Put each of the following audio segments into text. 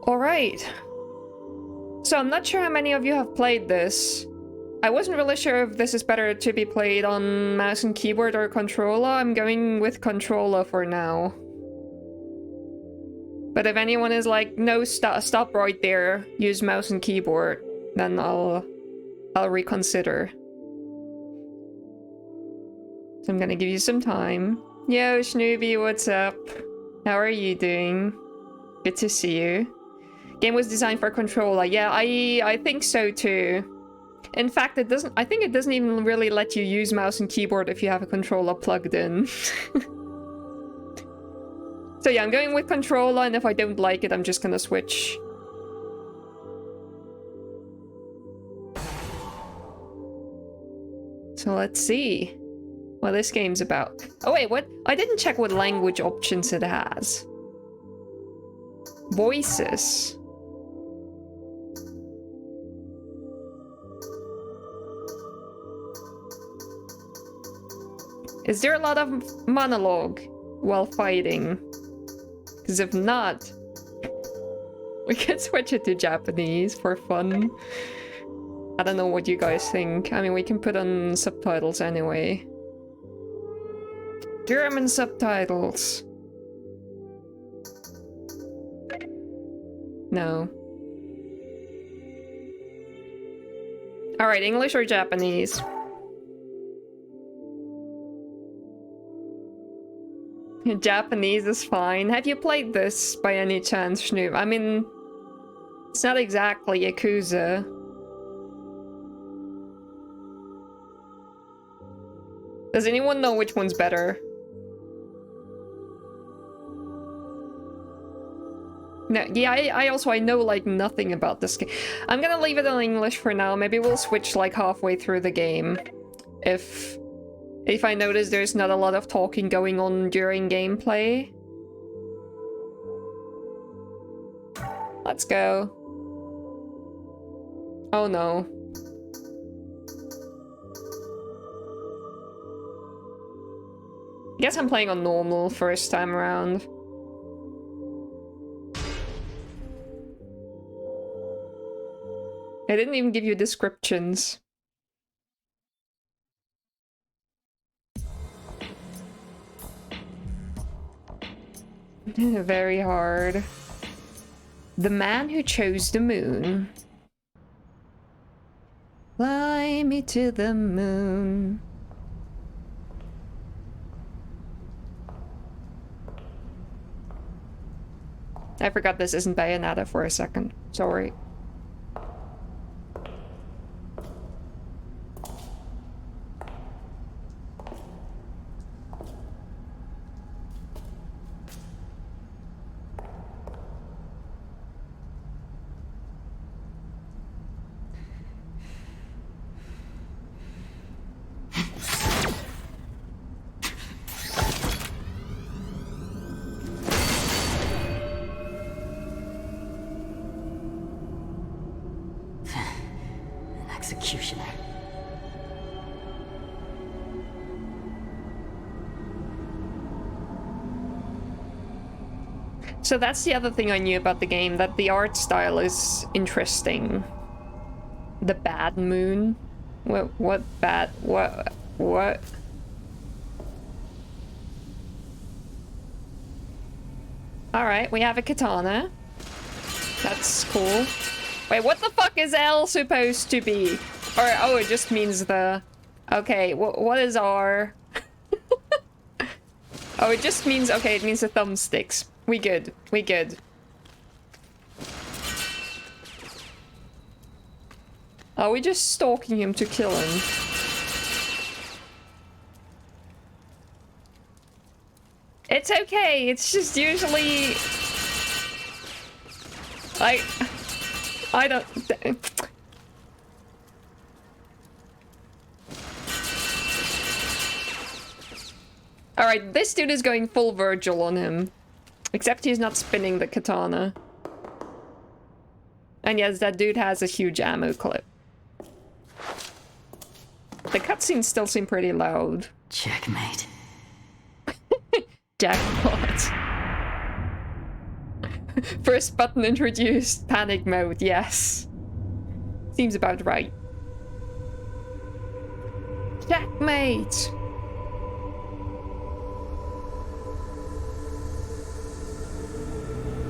Alright. So I'm not sure how many of you have played this. I wasn't really sure if this is better to be played on mouse and keyboard or controller. I'm going with controller for now. But if anyone is like, no, stop right there, use mouse and keyboard, then I'll reconsider. So I'm gonna give you some time. Yo, Schnooby, what's up? How are you doing? Good to see you. Game was designed for controller. Yeah, I think so too. In fact, I think it doesn't even really let you use mouse and keyboard if you have a controller plugged in. So yeah, I'm going with controller, and if I don't like it, I'm just gonna switch. So let's see what this game's about. Oh wait, what? I didn't check what language options it has. Voices. Is there a lot of monologue while fighting? Because if not, we can switch it to Japanese for fun. I don't know what you guys think. I mean, we can put on subtitles anyway. German subtitles. No. Alright, English or Japanese? Japanese is fine. Have you played this by any chance, Schnoop? I mean, it's not exactly Yakuza. Does anyone know which one's better? No, yeah, I know like nothing about this game. I'm gonna leave it in English for now. Maybe we'll switch like halfway through the game. If I notice there's not a lot of talking going on during gameplay. Let's go. Oh no. I guess I'm playing on normal first time around. I didn't even give you descriptions. Very hard. The man who chose the moon. Fly me to the moon. I forgot this isn't Bayonetta for a second. Sorry. Executioner. So that's the other thing I knew about the game, that the art style is interesting. The bad moon? What bad? What? Alright, we have a katana. That's cool. Wait, what the fuck is L supposed to be? Or, oh, it just means the... Okay, what is R? Oh, it just means... Okay, it means the thumbsticks. We good. We good. Are we just stalking him to kill him? It's okay. It's just usually... Like... I don't... Alright, this dude is going full Virgil on him. Except he's not spinning the katana. And yes, that dude has a huge ammo clip. The cutscenes still seem pretty loud. Checkmate. Jackpot. First button introduced, panic mode, yes. Seems about right. Checkmate!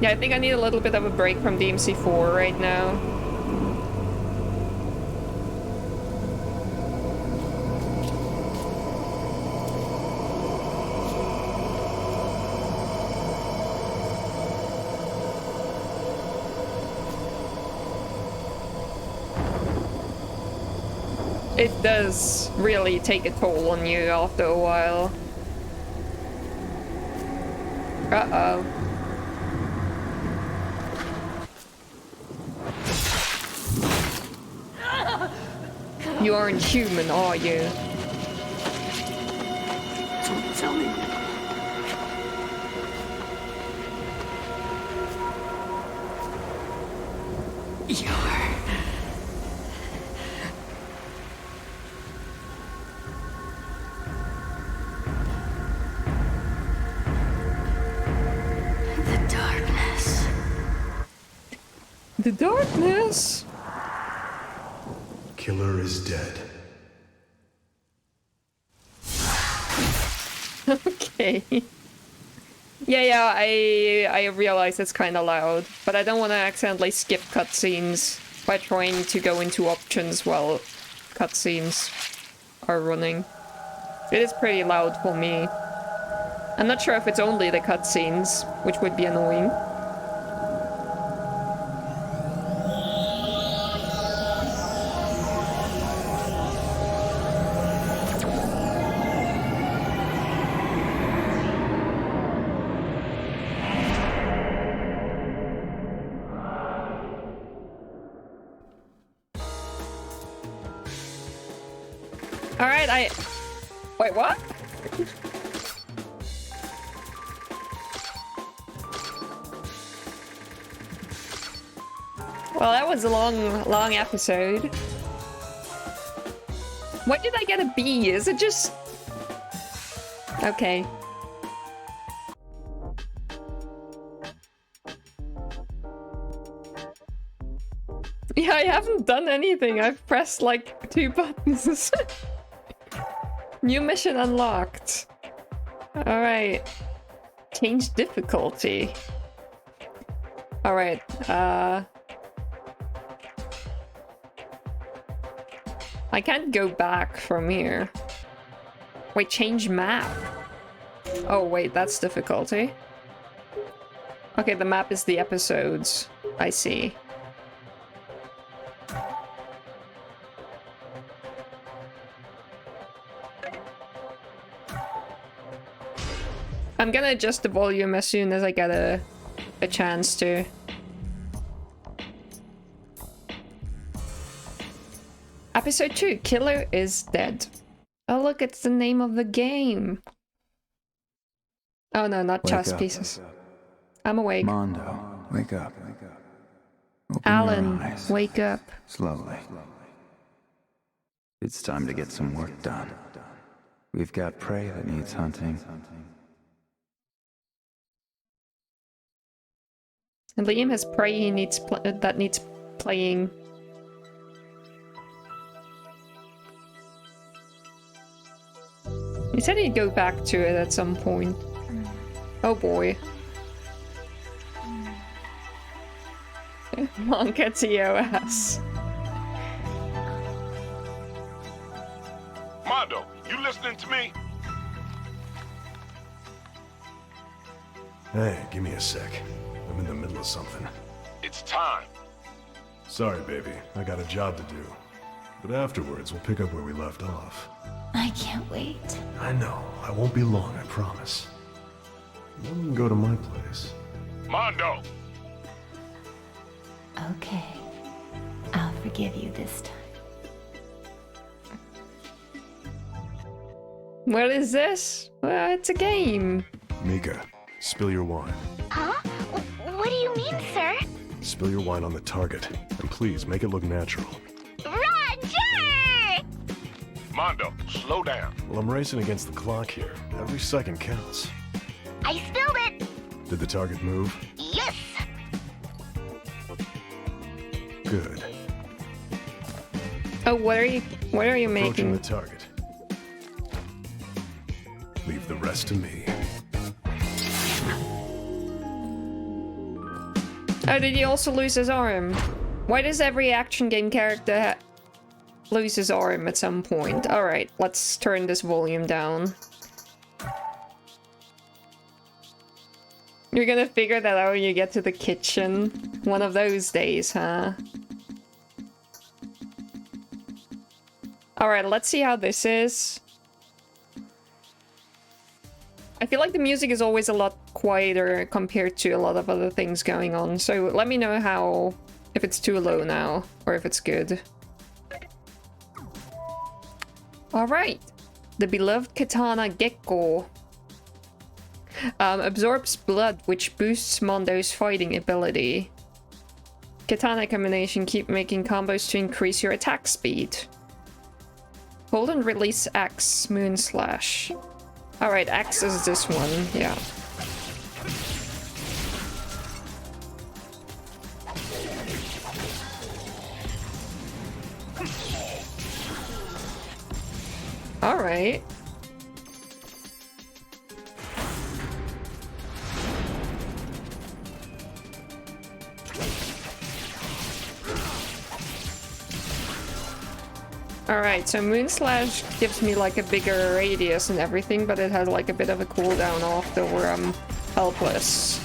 Yeah, I think I need a little bit of a break from DMC4 right now. It does really take a toll on you after a while. Uh-oh. You aren't human, are you? Don't tell me. The darkness! Killer is dead. Okay. Yeah, I realize it's kind of loud, but I don't want to accidentally skip cutscenes by trying to go into options while cutscenes are running. It is pretty loud for me. I'm not sure if it's only the cutscenes, which would be annoying. Alright, Wait, what? Well, that was a long episode. Why did I get a B? Is it just... Okay. Yeah, I haven't done anything. I've pressed like 2 buttons. New mission unlocked. Alright. Change difficulty. Alright, I can't go back from here. Wait, change map. Oh wait, that's difficulty. Okay, the map is the episodes. I see. I'm gonna adjust the volume as soon as I get a chance to. Episode 2, Killer is dead. Oh look, it's the name of the game. Oh no, not chess pieces. I'm awake. Mondo, wake up. Open Alan, your eyes. wake up. Slowly. It's time to get some work done. We've got prey that needs hunting. And Liam has prey he needs that needs playing. He said he'd go back to it at some point. Oh boy. Monka TOS. Mondo, you listening to me? Hey, give me a sec. I'm in the middle of something. It's time. Sorry, baby. I got a job to do. But afterwards, we'll pick up where we left off. I can't wait. I know. I won't be long, I promise. Then we can go to my place. Mondo! Okay. I'll forgive you this time. What is this? Well, it's a game. Mika, spill your wine. Huh? What do you mean, sir? Spill your wine on the target. And please, make it look natural. Roger! Mondo, slow down. Well, I'm racing against the clock here. Every second counts. I spilled it! Did the target move? Yes! Good. Oh, what are you Approaching making? the target. Leave the rest to me. Oh, did he also lose his arm? Why does every action game character lose his arm at some point? Alright, let's turn this volume down. You're gonna figure that out when you get to the kitchen. One of those days, huh? Alright, let's see how this is. I feel like the music is always a lot quieter compared to a lot of other things going on, so let me know if it's too low now, or if it's good. Alright. The beloved katana Gekko. Absorbs blood, which boosts Mondo's fighting ability. Katana combination, keep making combos to increase your attack speed. Hold and release X, Moon Slash. Alright, X is this one, yeah. Alright. Alright, so Moon Slash gives me like a bigger radius and everything, but it has like a bit of a cooldown after where I'm helpless.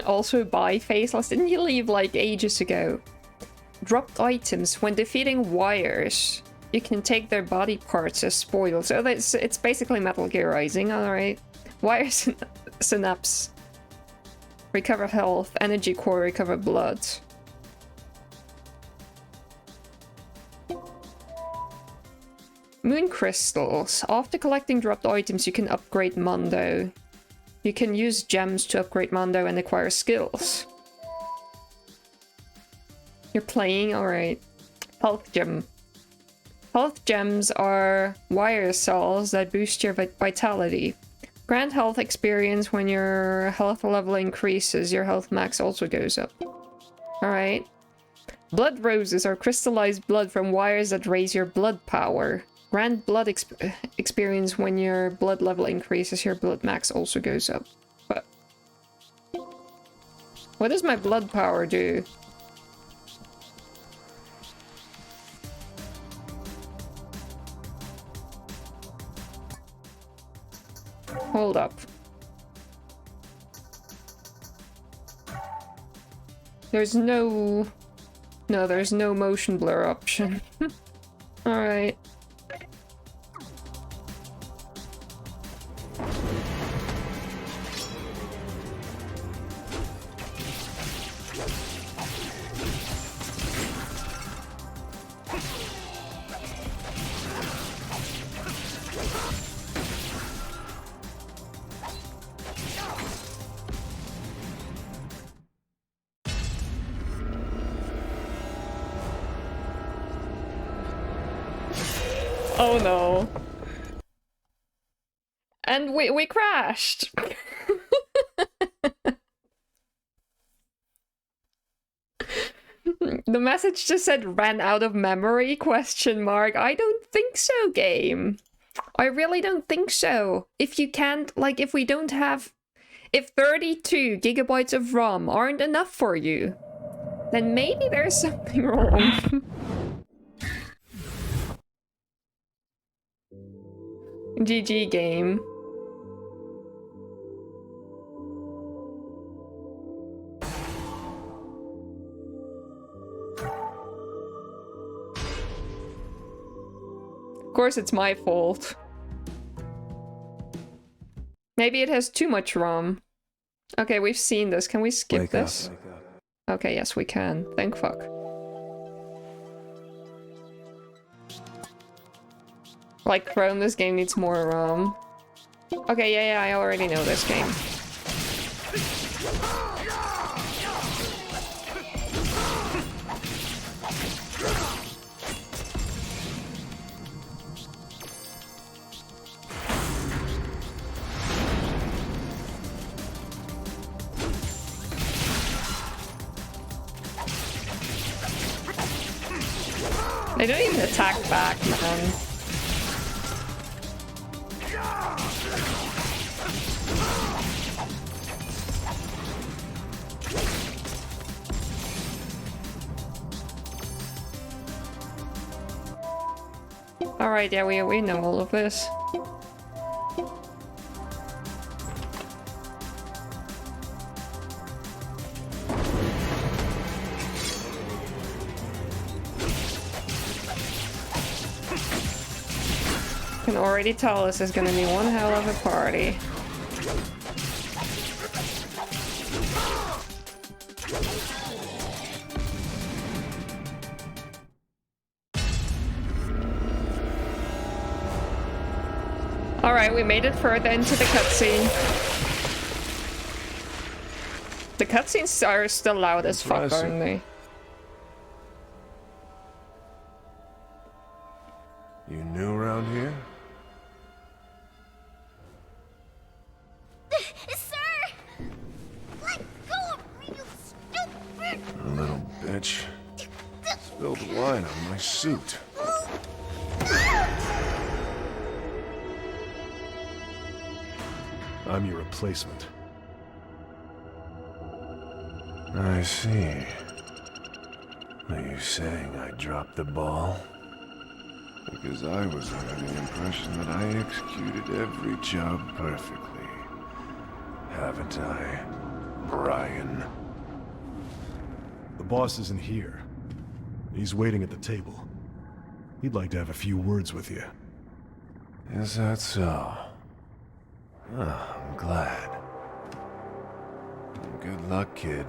Also buy Faceless. Didn't you leave like ages ago? Dropped items. When defeating wires, you can take their body parts as spoils. So it's basically Metal Gear Rising, alright. Wire synapse. Recover health. Energy core, recover blood. Moon crystals. After collecting dropped items, you can upgrade Mondo. You can use gems to upgrade Mondo and acquire skills. You're playing? Alright. Health gem. Health gems are wire cells that boost your vitality. Grant health experience when your health level increases. Your health max also goes up. Alright. Blood roses are crystallized blood from wires that raise your blood power. Grant blood experience when your blood level increases. Your blood max also goes up. But what does my blood power do? Hold up. There's no motion blur option. Alright. Oh no. And we crashed. The message just said ran out of memory, question mark. I don't think so, game. I really don't think so. If you can't, like, if we don't have, if 32 gigabytes of ROM aren't enough for you, then maybe there's something wrong. GG game. Of course it's my fault. Maybe it has too much ROM. Okay, we've seen this. Can we skip this? Okay, yes we can. Thank fuck. Like Chrome, this game needs more ROM. Okay, yeah, I already know this game. They don't even attack back, man. Alright, yeah, we know all of this. Can already tell this is gonna be one hell of a party. Alright, we made it further into the cutscene. The cutscenes are still loud as fuck, aren't they? You new around here? Sir! Let go of me, you stupid! A little bitch. Spilled wine on my suit. I'm your replacement. I see. Are you saying I dropped the ball? Because I was under the impression that I executed every job perfectly. Haven't I, Brian? The boss isn't here. He's waiting at the table. He'd like to have a few words with you. Is that so? Oh, I'm glad. Good luck, kid.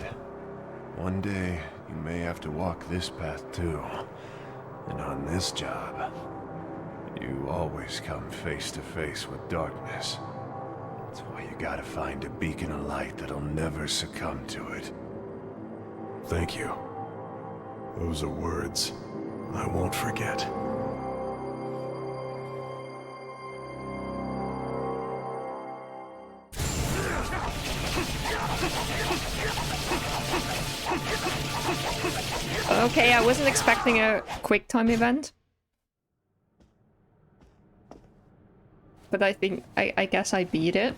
One day, you may have to walk this path too. And on this job, you always come face to face with darkness. That's why you gotta find a beacon of light that'll never succumb to it. Thank you. Those are words I won't forget. Okay, I wasn't expecting a quick time event. But I think, I guess I beat it.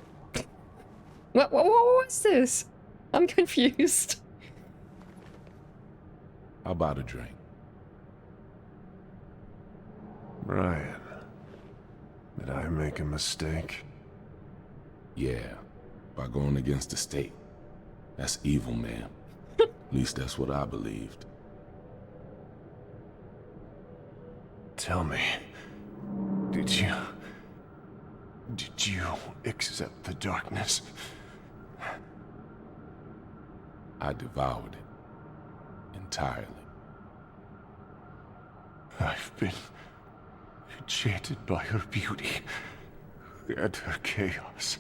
What was this? I'm confused. How about a drink? Brian, did I make a mistake? Yeah, by going against the state. That's evil, man. At least that's what I believed. Tell me, did you accept the darkness? I devoured it. Entirely. I've been enchanted by her beauty and her chaos.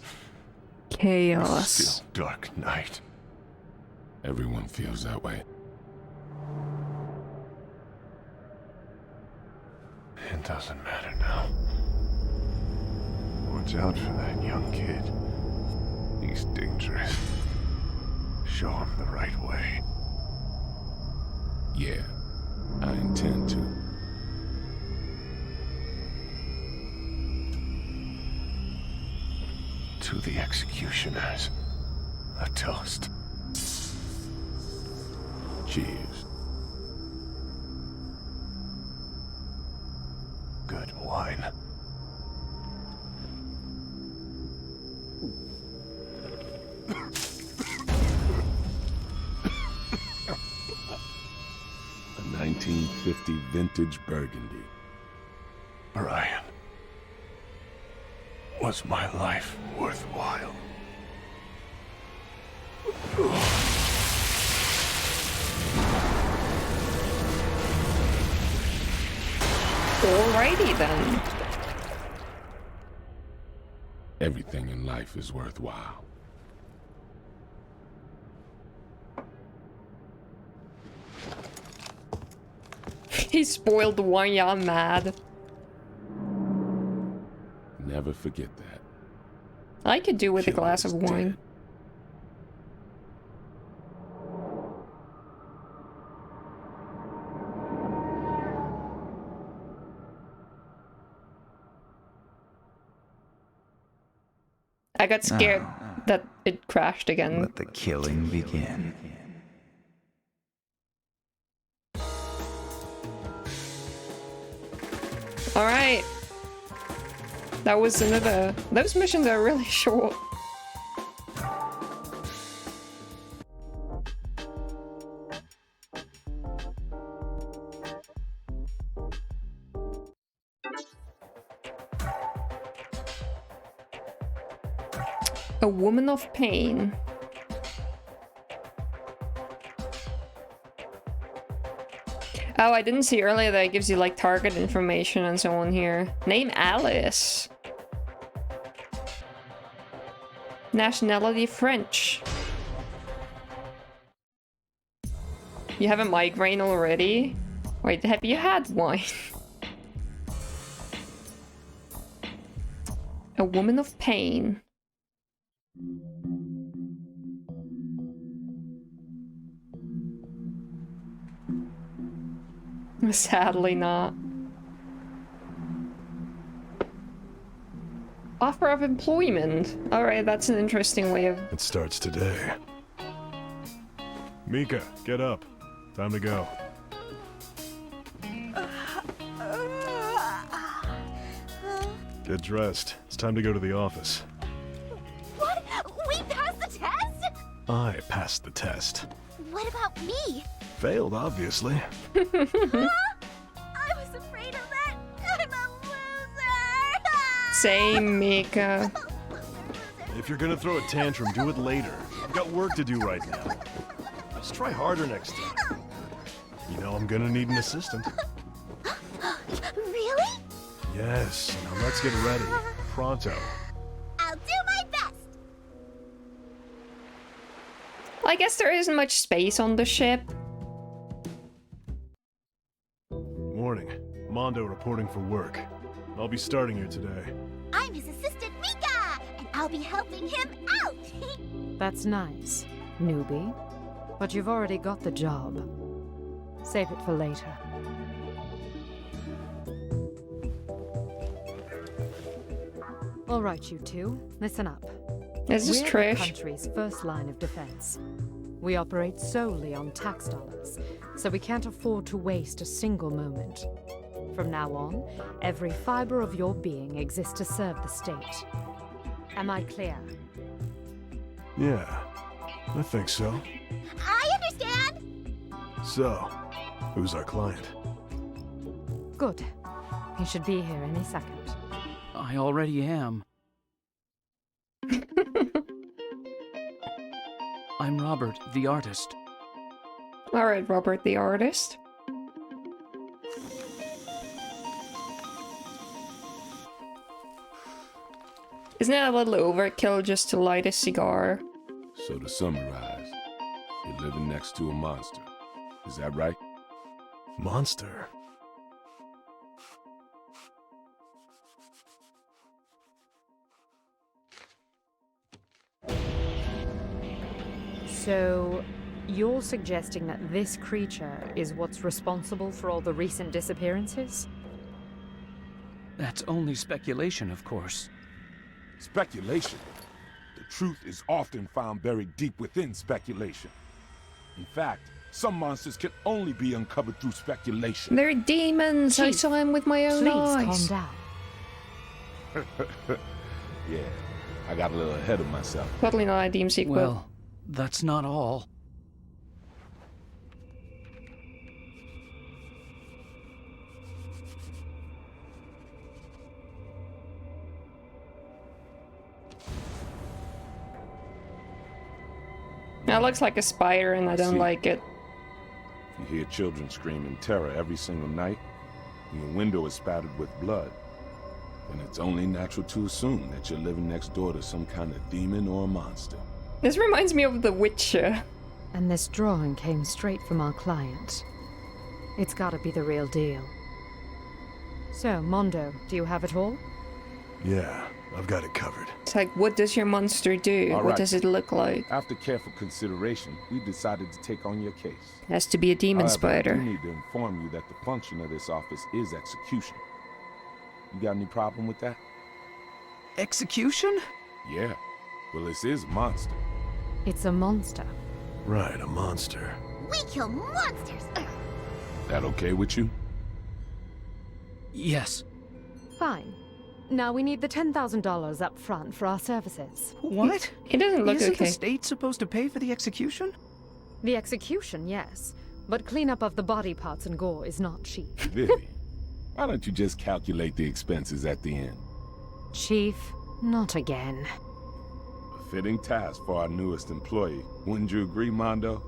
Chaos. Still dark night. Everyone feels that way. It doesn't matter now. Watch out for that young kid. He's dangerous. Show him the right way. Yeah, I intend to. To the executioners, a toast. Cheers. Good wine. A 1950 vintage Burgundy. Brian, was my life worthwhile? Alrighty then. Everything in life is worthwhile. He spoiled the wine, yeah, I'm mad. Never forget that. I could do with a Killer glass is of wine. dead. I got scared that it crashed again. Let the killing begin. Alright. That was another... Those missions are really short. A woman of pain. Oh, I didn't see earlier that it gives you like target information and so on here. Name Alice. Nationality French. You have a migraine already? Wait, have you had one? A woman of pain. Sadly not. Offer of employment. Alright, that's an interesting way of... It starts today. Mika, get up. Time to go. Get dressed. It's time to go to the office. What? We passed the test? I passed the test. What about me? Failed, obviously. I was afraid of that. I'm a loser. Same, Mika. If you're gonna throw a tantrum, do it later. I've got work to do right now. Let's try harder next time. You know I'm gonna need an assistant. Really? Yes, now let's get ready. Pronto. I'll do my best. Well, I guess there isn't much space on the ship. Morning. Mondo reporting for work. I'll be starting here today. I'm his assistant, Mika, and I'll be helping him out. That's nice, newbie. But you've already got the job. Save it for later. All right, you two, listen up. Is this We're the trash? country's first line of defense. We operate solely on tax dollars, so we can't afford to waste a single moment. From now on, every fiber of your being exists to serve the state. Am I clear? Yeah, I think so. I understand. So, who's our client? Good. He should be here any second. I already am. I'm Robert, the artist. Alright, Robert the artist. Isn't it a little overkill just to light a cigar? So to summarize, you're living next to a monster. Is that right? Monster? So, you're suggesting that this creature is what's responsible for all the recent disappearances? That's only speculation, of course. Speculation. The truth is often found buried deep within speculation. In fact, some monsters can only be uncovered through speculation. They're demons! I Chief, saw him with my own Please eyes. calm down. Yeah, I got a little ahead of myself. Totally not a Deem sequel. Well, that's not all. That looks like a spider and I don't See. like it. You hear children scream in terror every single night, and your window is spattered with blood. And it's only natural to assume that you're living next door to some kind of demon or a monster. This reminds me of The Witcher. And this drawing came straight from our client. It's gotta be the real deal. So, Mondo, do you have it all? Yeah, I've got it covered. It's like, what does your monster do? All What right. does it look like? After careful consideration, we decided to take on your case. It has to be a demon However, I do spider. need to inform you that the function of this office is execution. You got any problem with that? Execution? Yeah. Well, this is a monster. It's a monster. Right, a monster. We kill monsters. That okay with you? Yes. Fine. Now we need the $10,000 up front for our services. What? He doesn't look Isn't okay. the state supposed to pay for the execution? The execution, yes. But cleanup of the body parts and gore is not cheap. Vivi, why don't you just calculate the expenses at the end? Chief, not again. A fitting task for our newest employee. Wouldn't you agree, Mondo?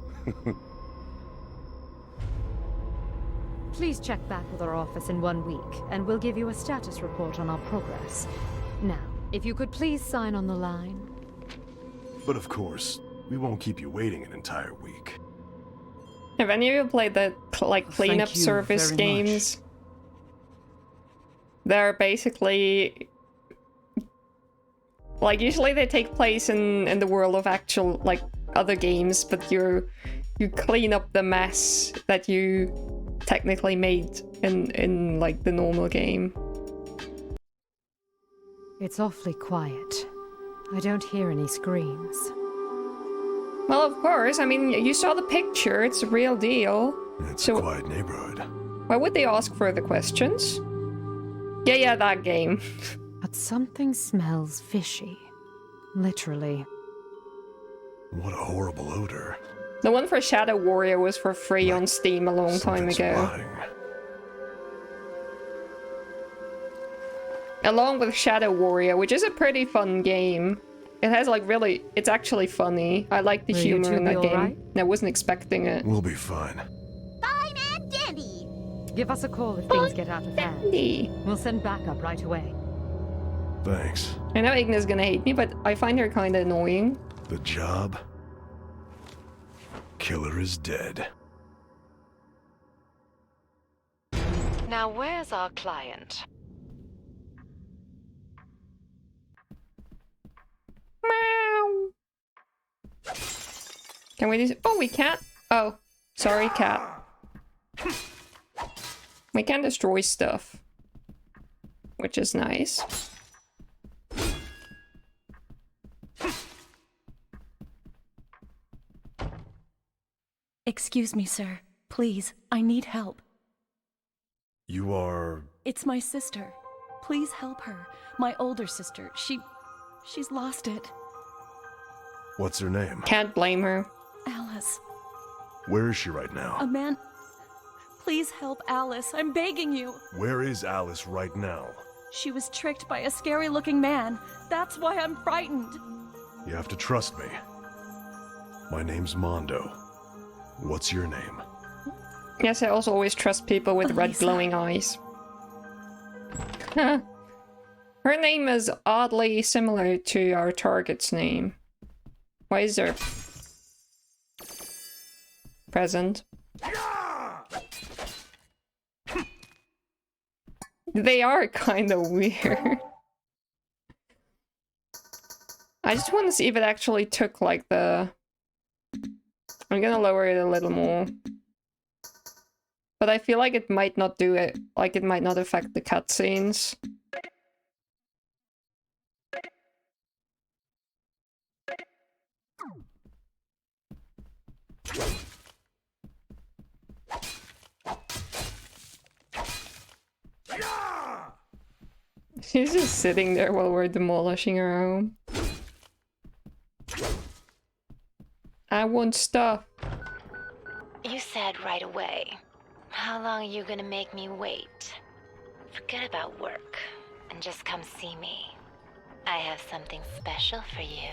Please check back with our office in 1 week, and we'll give you a status report on our progress. Now, if you could please sign on the line. But of course, we won't keep you waiting an entire week. Have any of you played the like cleanup Thank you service very games? They're basically like usually they take place in the world of actual like other games, but you clean up the mess that you technically made in like the normal game. It's awfully quiet. I don't hear any screams. Well, of course. I mean, you saw the picture. It's a real deal. It's So- a quiet neighborhood. Why would they ask further questions? Yeah, that game. But something smells fishy. Literally. What a horrible odor. The one for Shadow Warrior was for free on Steam a long time Something's ago. rotting. Along with Shadow Warrior, which is a pretty fun game. It has like really, it's actually funny. I like the Will you humor two in be that game. alright? I wasn't expecting it. We'll be fine. Fine and dandy. Give us a call if things get out of hand. Dandy. We'll send backup right away. Thanks. I know Igna's gonna hate me, but I find her kinda annoying. The job? Killer is dead. Now where's our client? Meow. Can we do? Oh, we can't. Oh, sorry, cat. We can destroy stuff, which is nice. Excuse me, sir. Please, I need help. You are... It's my sister. Please help her. My older sister. She's lost it. What's her name? Can't blame her. Alice. Where is she right now? A man... Please help Alice. I'm begging you. Where is Alice right now? She was tricked by a scary-looking man. That's why I'm frightened. You have to trust me. My name's Mondo. What's your name? Yes, I also always trust people with red Elisa. glowing eyes. Huh. Her name is oddly similar to our target's name. Why is there... present? They are kind of weird. I just want to see if it actually took like the... I'm gonna lower it a little more. But I feel like it might not do it. Like it might not affect the cutscenes. She's just sitting there while we're demolishing her home. I want stuff. You said right away. How long are you gonna make me wait? Forget about work and just come see me. I have something special for you.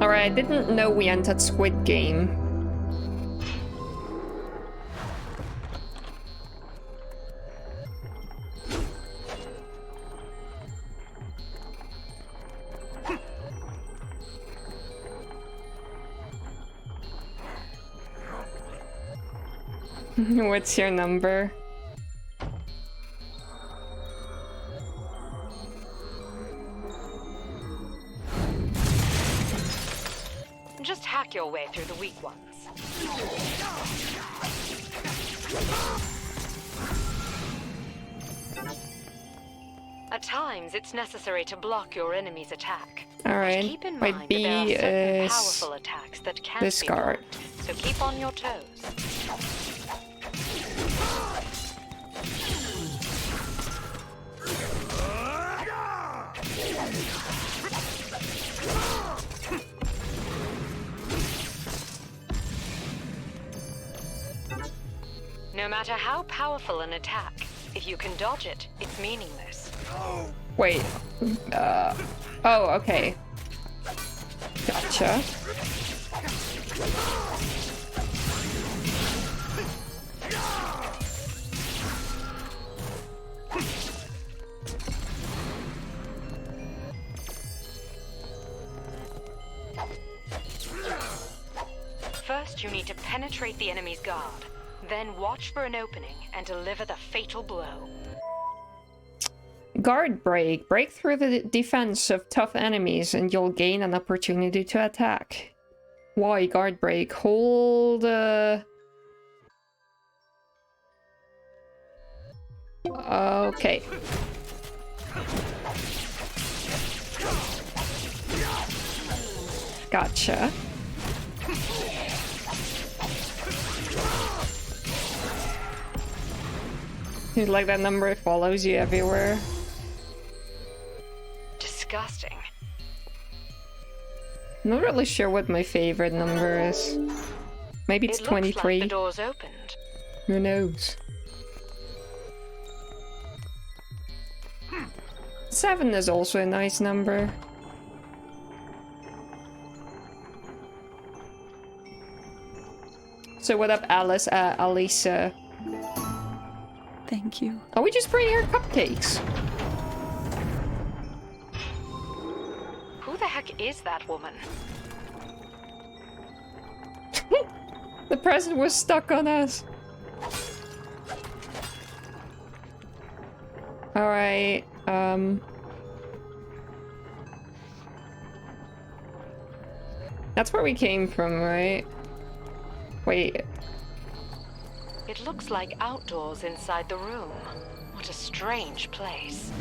Alright, I didn't know we entered Squid Game. What's your number? Just hack your way through the weak ones. At times, means it's necessary to block your enemy's attack. Alright. Keep in My mind B that there are certain is powerful attacks that can't this be guard. blocked, so keep on your toes. No matter how powerful an attack, if you can dodge it, it's meaningless. Wait. Oh, okay. Gotcha. First, you need to penetrate the enemy's guard. Then watch for an opening and deliver the fatal blow. Guard break. Break through the defense of tough enemies and you'll gain an opportunity to attack. Why guard break? Hold... Okay. Gotcha. It's like that number follows you everywhere. Disgusting. I'm not really sure what my favorite number is. Maybe it's It looks 23. like the door's opened. Who knows? 7 is also a nice number. So what up, Alice? Alisa. Thank you. Are we just bringing her cupcakes? Who the heck is that woman? The present was stuck on us. Alright, that's where we came from, right? Wait. It looks like outdoors inside the room. What a strange place.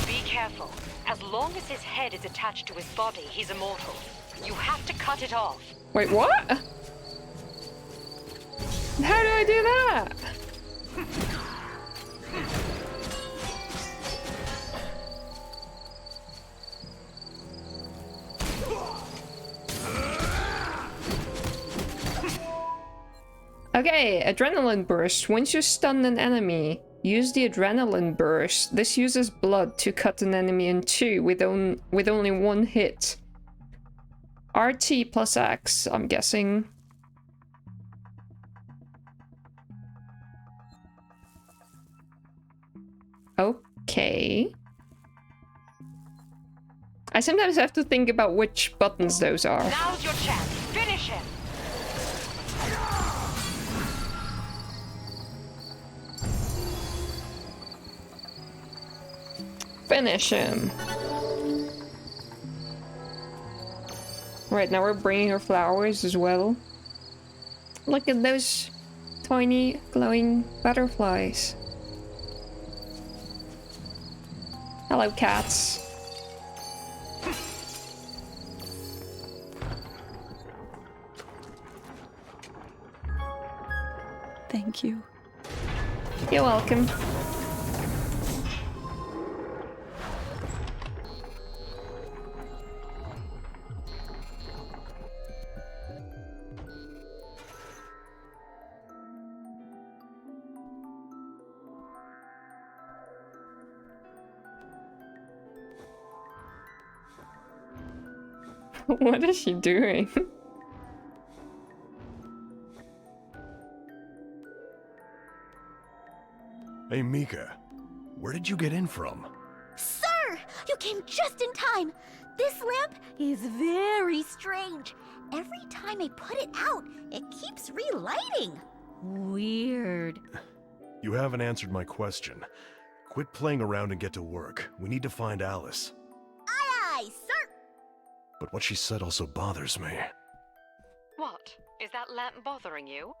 Be careful. As long as his head is attached to his body, he's immortal. You have to cut it off. Wait, what? How do I do that? Okay, adrenaline burst. Once you stun an enemy, use the adrenaline burst. This uses blood to cut an enemy in two with only one hit. RT plus X, I'm guessing. Okay. I sometimes have to think about which buttons those are. Now's your chance. Finish him. Finish him. Right, now we're bringing her flowers as well. Look at those tiny glowing butterflies. Hello, cats. Thank you. You're welcome. What is she doing? Hey, Mika. Where did you get in from? Sir! You came just in time! This lamp is very strange. Every time I put it out, it keeps relighting. Weird. You haven't answered my question. Quit playing around and get to work. We need to find Alice. Aye, aye, sir! But what she said also bothers me. What? Is that lamp bothering you?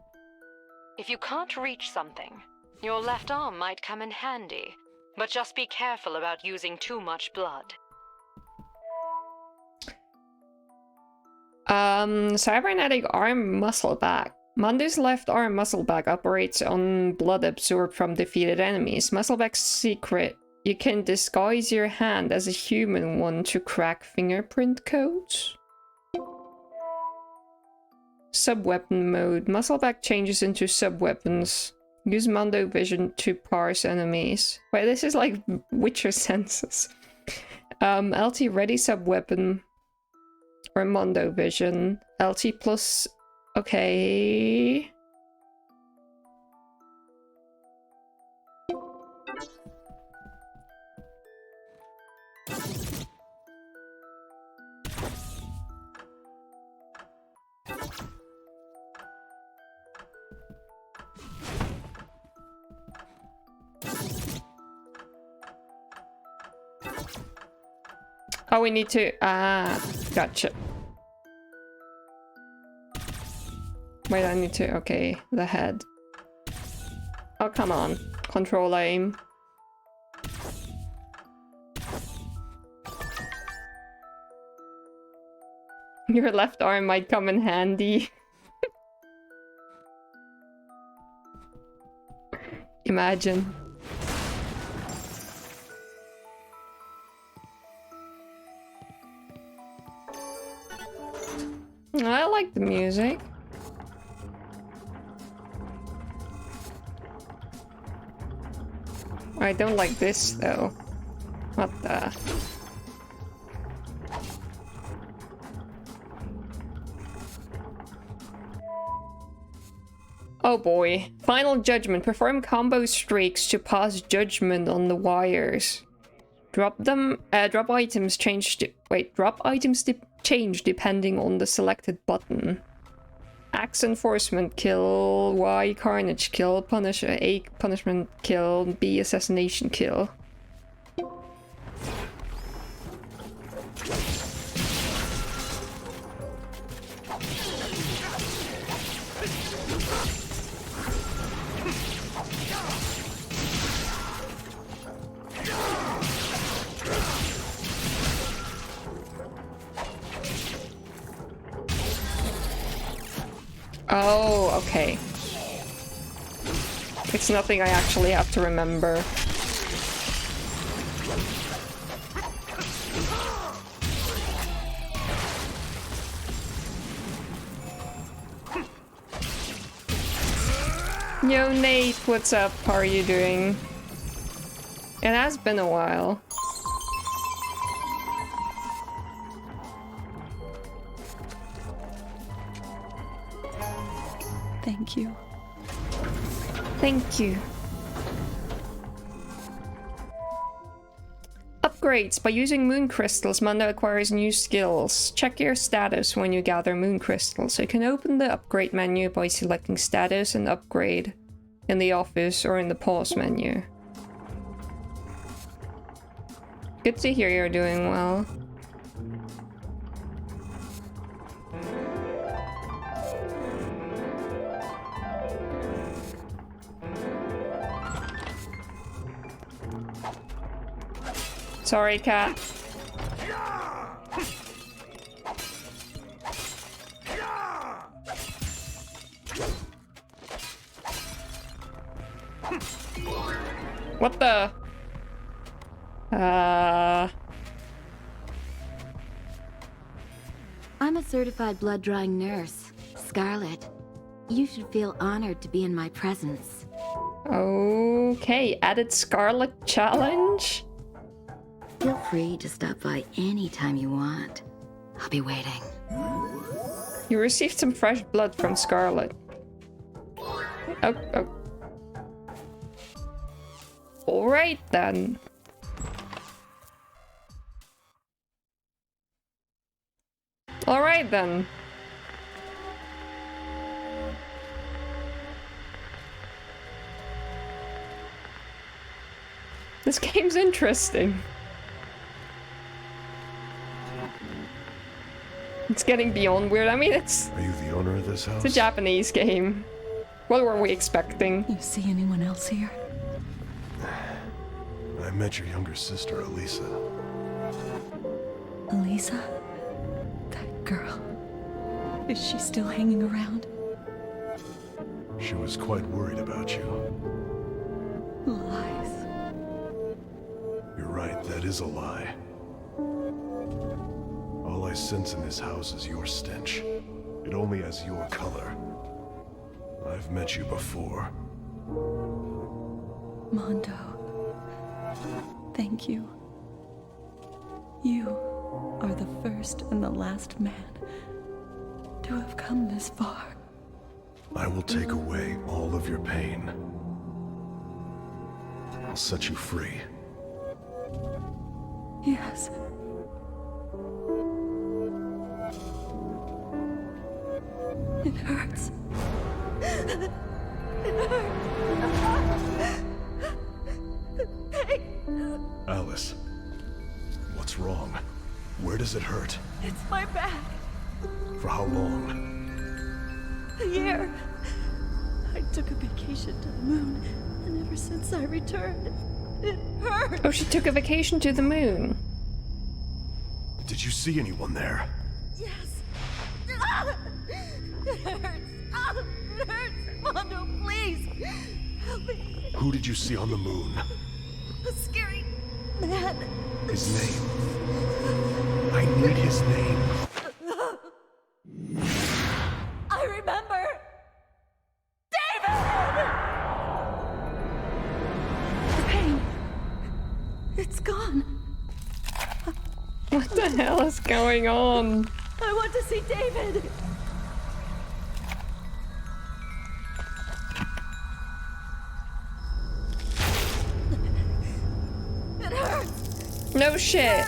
If you can't reach something, Your left arm might come in handy, but just be careful about using too much blood. Cybernetic arm muscle back. Mandu's left arm muscle back operates on blood absorbed from defeated enemies. Muscleback's secret: you can disguise your hand as a human one to crack fingerprint codes. Sub-weapon mode. Muscleback changes into sub-weapons. Use Mando vision to parse enemies. Wait, this is like Witcher senses. LT ready sub-weapon. Or Mando vision. LT plus... Okay... Oh, we need to... Ah, gotcha. Wait, I need to... Okay, the head. Oh, come on. Control aim. Your left arm might come in handy. Imagine. I like the music. I don't like this though. What the? Oh boy. Final judgment. Perform combo streaks to pass judgment on the wires. Drop items change depending on the selected button. X enforcement kill, Y carnage kill, A punishment kill, B assassination kill. Oh, okay. It's nothing I actually have to remember. Yo, Nate, what's up? How are you doing? It has been a while. Thank you. Thank you. Upgrades. By using moon crystals, Mando acquires new skills. Check your status when you gather moon crystals. You can open the upgrade menu by selecting status and upgrade in the office or in the pause menu. Good to hear you're doing well. Sorry, cat. What the? I'm a certified blood-drawing nurse, Scarlet. You should feel honored to be in my presence. Okay, added Scarlet challenge? Feel free to stop by anytime you want. I'll be waiting. You received some fresh blood from Scarlet. Oh. Alright then. Alright then. This game's interesting. It's getting beyond weird. I mean, it's... Are you the owner of this house? It's a Japanese game. What were we expecting? You see anyone else here? I met your younger sister, Elisa. Elisa? That girl. Is she still hanging around? She was quite worried about you. Lies. You're right, that is a lie. All I sense in this house is your stench. It only has your color. I've met you before. Mondo. Thank you. You are the first and the last man to have come this far. I will take away all of your pain. I'll set you free. Yes. It hurts. It hurts. Alice, what's wrong? Where does it hurt? It's my back. For how long? A year. I took a vacation to the moon, and ever since I returned, it hurts. Oh, she took a vacation to the moon. Did you see anyone there? Yes. Ah! It hurts. Ah! It hurts. Mondo, please. Help me. Who did you see on the moon? A scary man. His name. I need his name. I remember. David! The pain. It's gone. What the hell is going on? I want to see David. It hurts. No shit.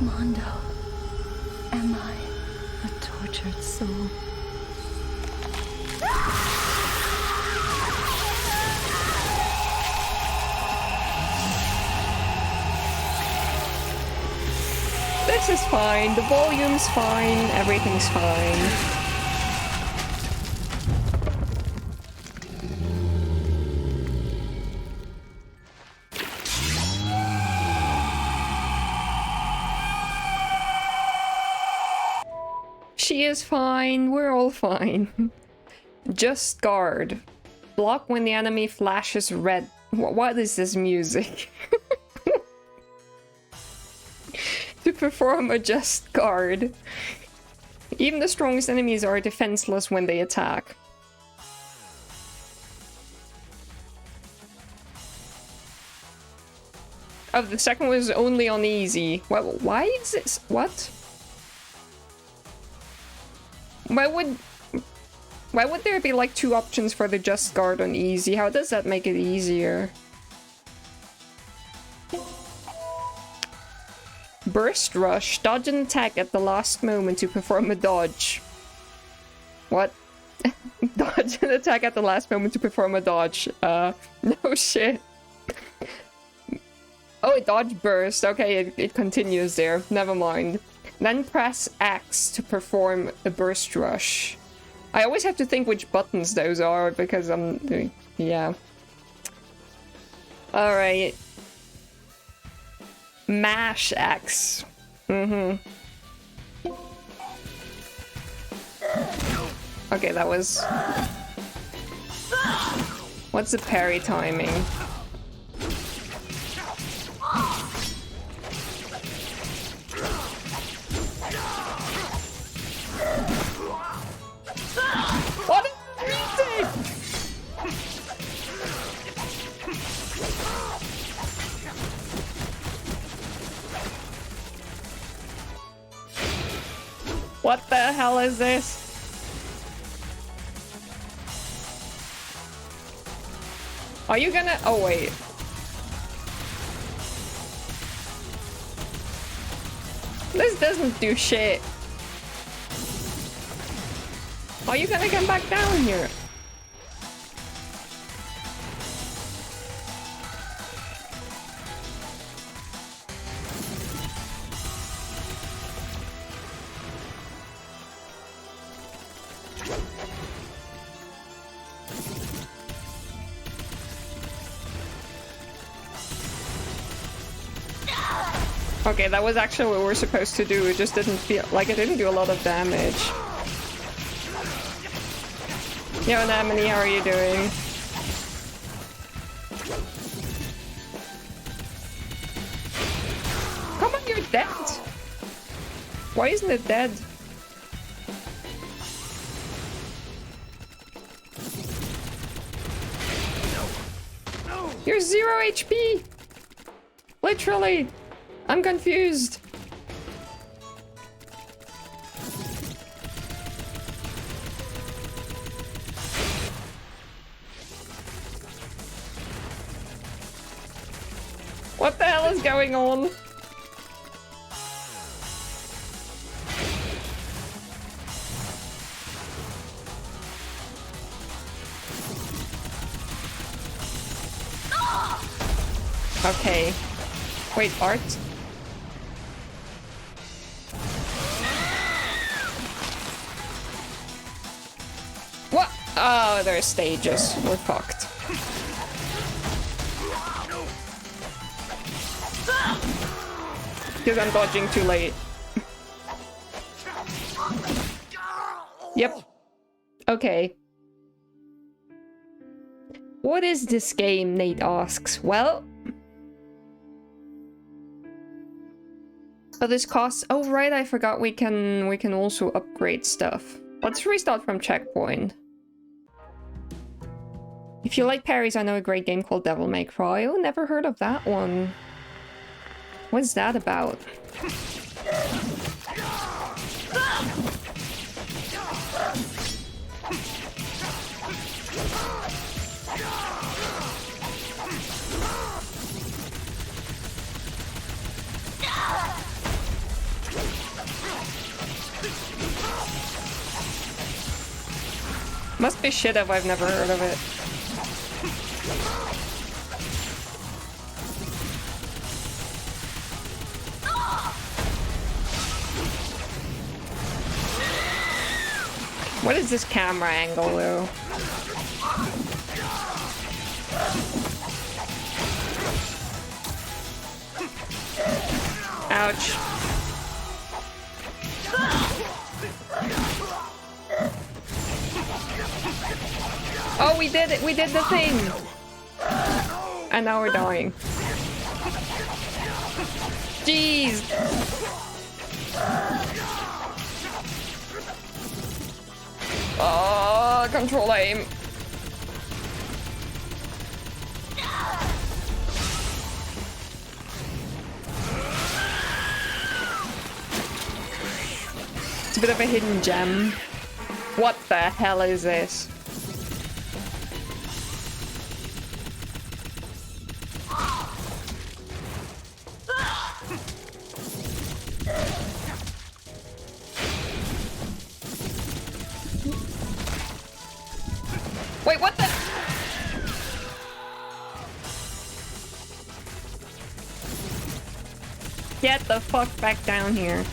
Mondo, am I a tortured soul? This is fine. The volume's fine. Everything's fine. She is fine. We're all fine. Just guard. Block when the enemy flashes red. What is this music? To perform a just guard. Even the strongest enemies are defenseless when they attack. Oh, the second was only on easy. Why is this? What? Why would there be like two options for the just guard on easy? How does that make it easier? Burst rush. Dodge an attack at the last moment to perform a dodge. What? Dodge an attack at the last moment to perform a dodge. No shit. Oh, dodge burst. Okay, it continues there. Never mind. Then press X to perform a burst rush. I always have to think which buttons those are because I'm doing... Yeah. Alright. Mash X. Okay, that was... What's the parry timing? What is this? What the hell is this? Are you gonna... Oh, wait. This doesn't do shit. Are you gonna come back down here? Okay, that was actually what we're supposed to do. It just didn't feel like it didn't do a lot of damage. Yo, Anemone, how are you doing? Come on, you're dead! Why isn't it dead? You're 0 HP! Literally! I'm confused! What the hell is going on? Okay. Wait, art? What? Oh, there's stages. We're fucked. Because I'm dodging too late. Yep. Okay. What is this game, Nate asks. Well... Oh, this costs... Oh, right, I forgot we can also upgrade stuff. Let's restart from checkpoint. If you like parries, I know a great game called Devil May Cry. Oh, never heard of that one. What's that about? Must be shit if I've never heard of it. What is this camera angle, though? Ouch. Oh, we did it! We did the thing! And now we're dying. Jeez! Oh, control aim. It's a bit of a hidden gem. What the hell is this? Wait, what the? Get the fuck back down here.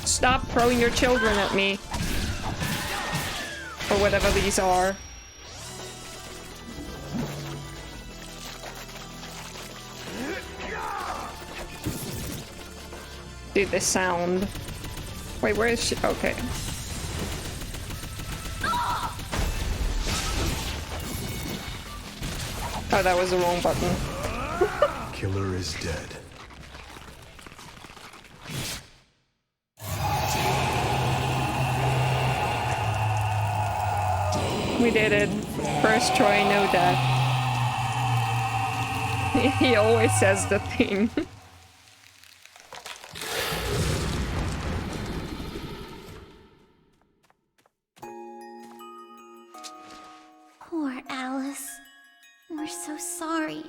Stop throwing your children at me. Or whatever these are. Dude, this sound. Wait, where is she? Okay. Oh, that was the wrong button. Killer is dead. We did it. First try, no death. He always says the thing. Poor Alice. We're so so sorry.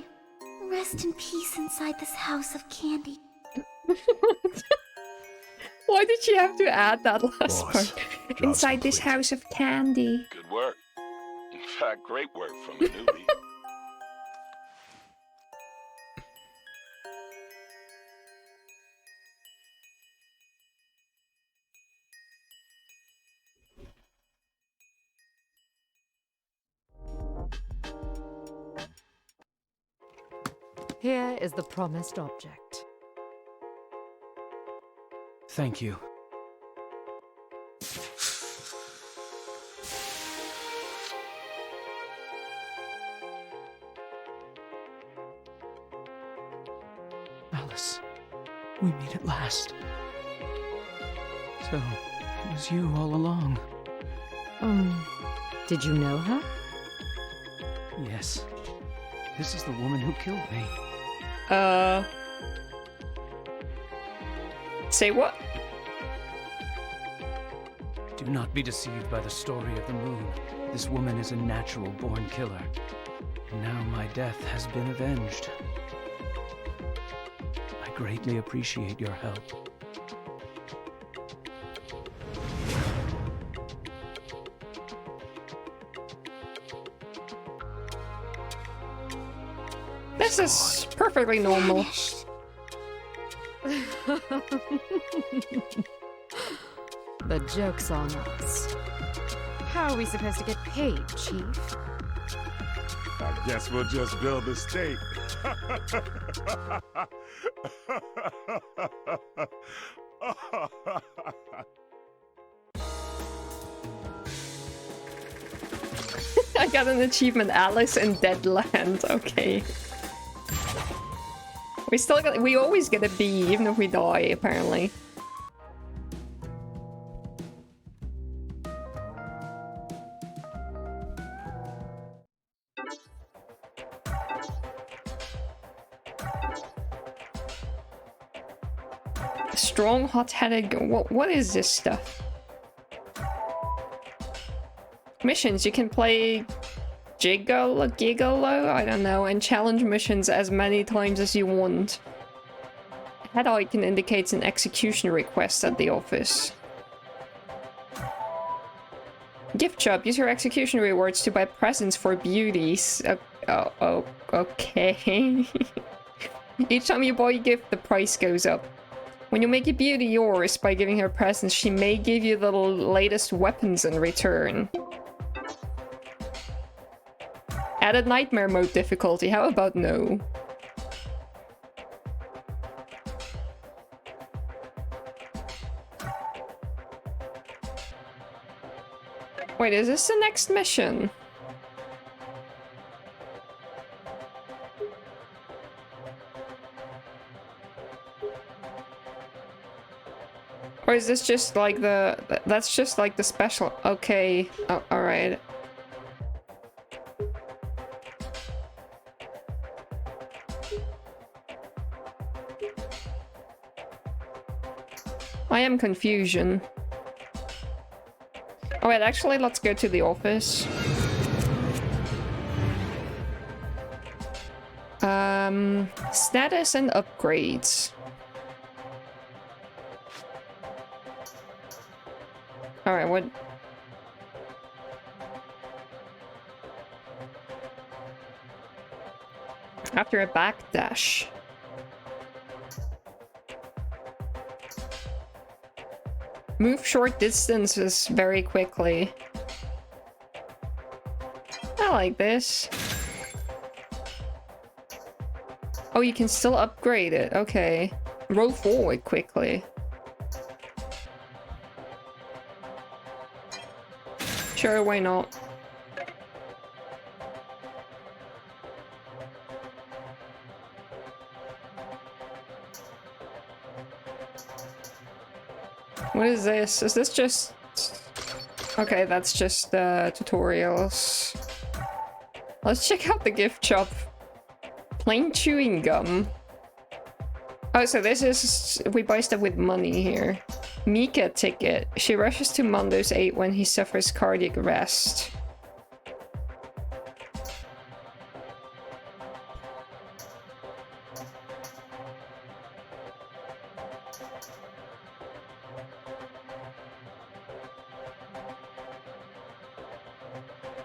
Rest in peace inside this house of candy. Why did she have to add that last Boss, part? job's Inside this complete. house of candy. Good work. In fact, great work from a newbie. Here is the promised object. Thank you. Alice, we meet at last. So, it was you all along. Did you know her? Yes. This is the woman who killed me. Say what? Do not be deceived by the story of the moon. This woman is a natural-born killer. And now my death has been avenged. I greatly appreciate your help. This is perfectly normal. The joke's on us. How are we supposed to get paid, Chief? I guess we'll just build a state. I got an achievement, Alice in Deadland. Okay. We always get a B, even if we die, apparently. Strong, hot-headed... What is this stuff? Missions, you can play Gigolo, I don't know, and challenge missions as many times as you want. Head icon indicates an execution request at the office. Gift shop, use your execution rewards to buy presents for beauties. Okay. Each time you buy a gift, the price goes up. When you make a beauty yours by giving her presents, she may give you the latest weapons in return. Added nightmare mode difficulty, how about no? Wait, is this the next mission? Or is this just like that's just like the special? Okay, oh, alright. I am confusion. Oh wait, actually, let's go to the office. Status and upgrades. Alright, what? After a backdash. Move short distances very quickly. I like this. Oh, you can still upgrade it. Okay. Roll forward quickly. Sure, why not? What is this? Is this just... Okay, that's just tutorials. Let's check out the gift shop. Plain chewing gum. Oh, so this is... We buy stuff with money here. Mika ticket. She rushes to Mondo's aid when he suffers cardiac arrest.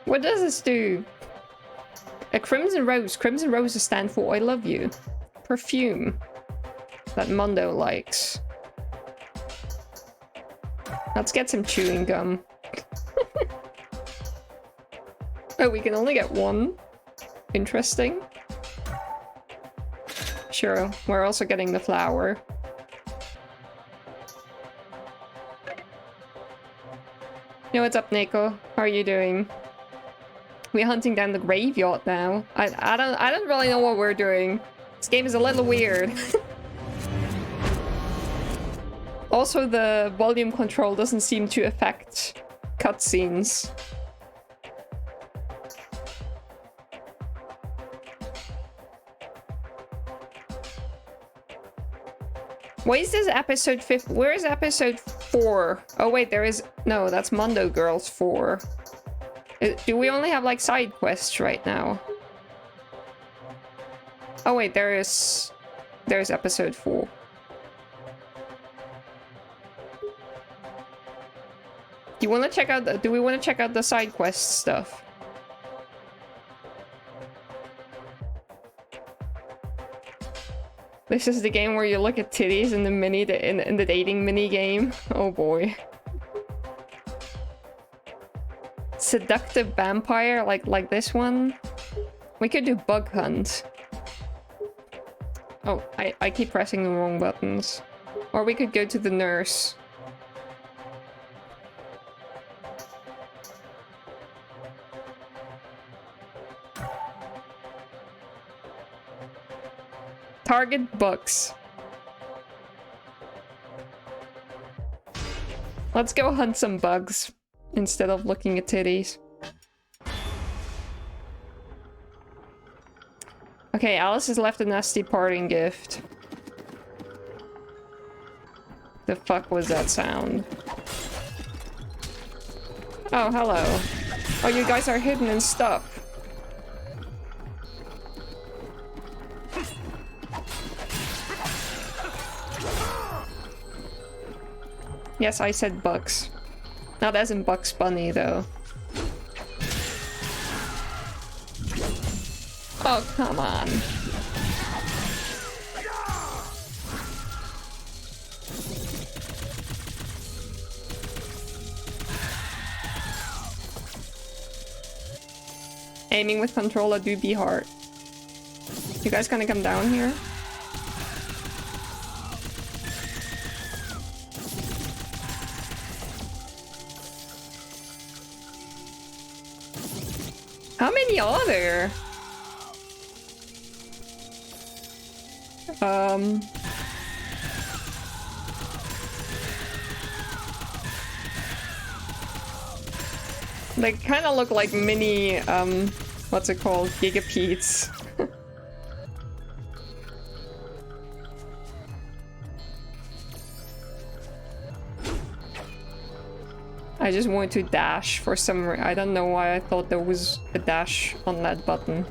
What does this do? A crimson rose. Crimson roses stand for I love you. Perfume. That Mondo likes. Let's get some chewing gum. Oh, we can only get one. Interesting. Sure, we're also getting the flower. Yo, what's up, Nico? How are you doing? We're hunting down the graveyard now. I don't really know what we're doing. This game is a little weird. Also, the volume control doesn't seem to affect cutscenes. Why is this episode 5? Where is episode 4? Oh wait, there is... No, that's Mondo Girls 4. Do we only have like side quests right now? Oh wait, there's episode 4. Do you want to check out the... Do we want to check out the side quest stuff? This is the game where you look at titties in the in the dating mini game. Oh boy. Seductive vampire like this one. We could do bug hunt. Oh, I keep pressing the wrong buttons. Or we could go to the nurse. Target bugs. Let's go hunt some bugs instead of looking at titties. Okay, Alice has left a nasty parting gift. The fuck was that sound? Oh, hello. Oh, you guys are hidden and stuff. Yes, I said Bugs. Not as in Bugs Bunny, though. Oh, come on. Aiming with controller do be hard. You guys gonna come down here? How many are there? They kind of look like mini, what's it called? Gigapedes. I just want to dash for some reason. I don't know why I thought there was a dash on that button.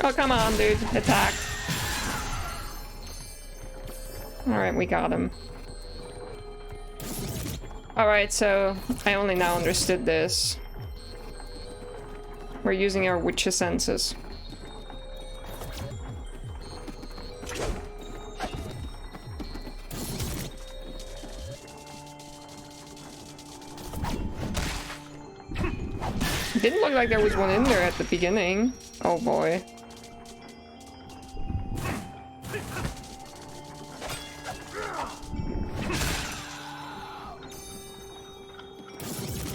Oh, come on, dude. Attack. Alright, we got him. Alright, so I only now understood this. We're using our witcher senses. It didn't look like there was one in there at the beginning. Oh boy.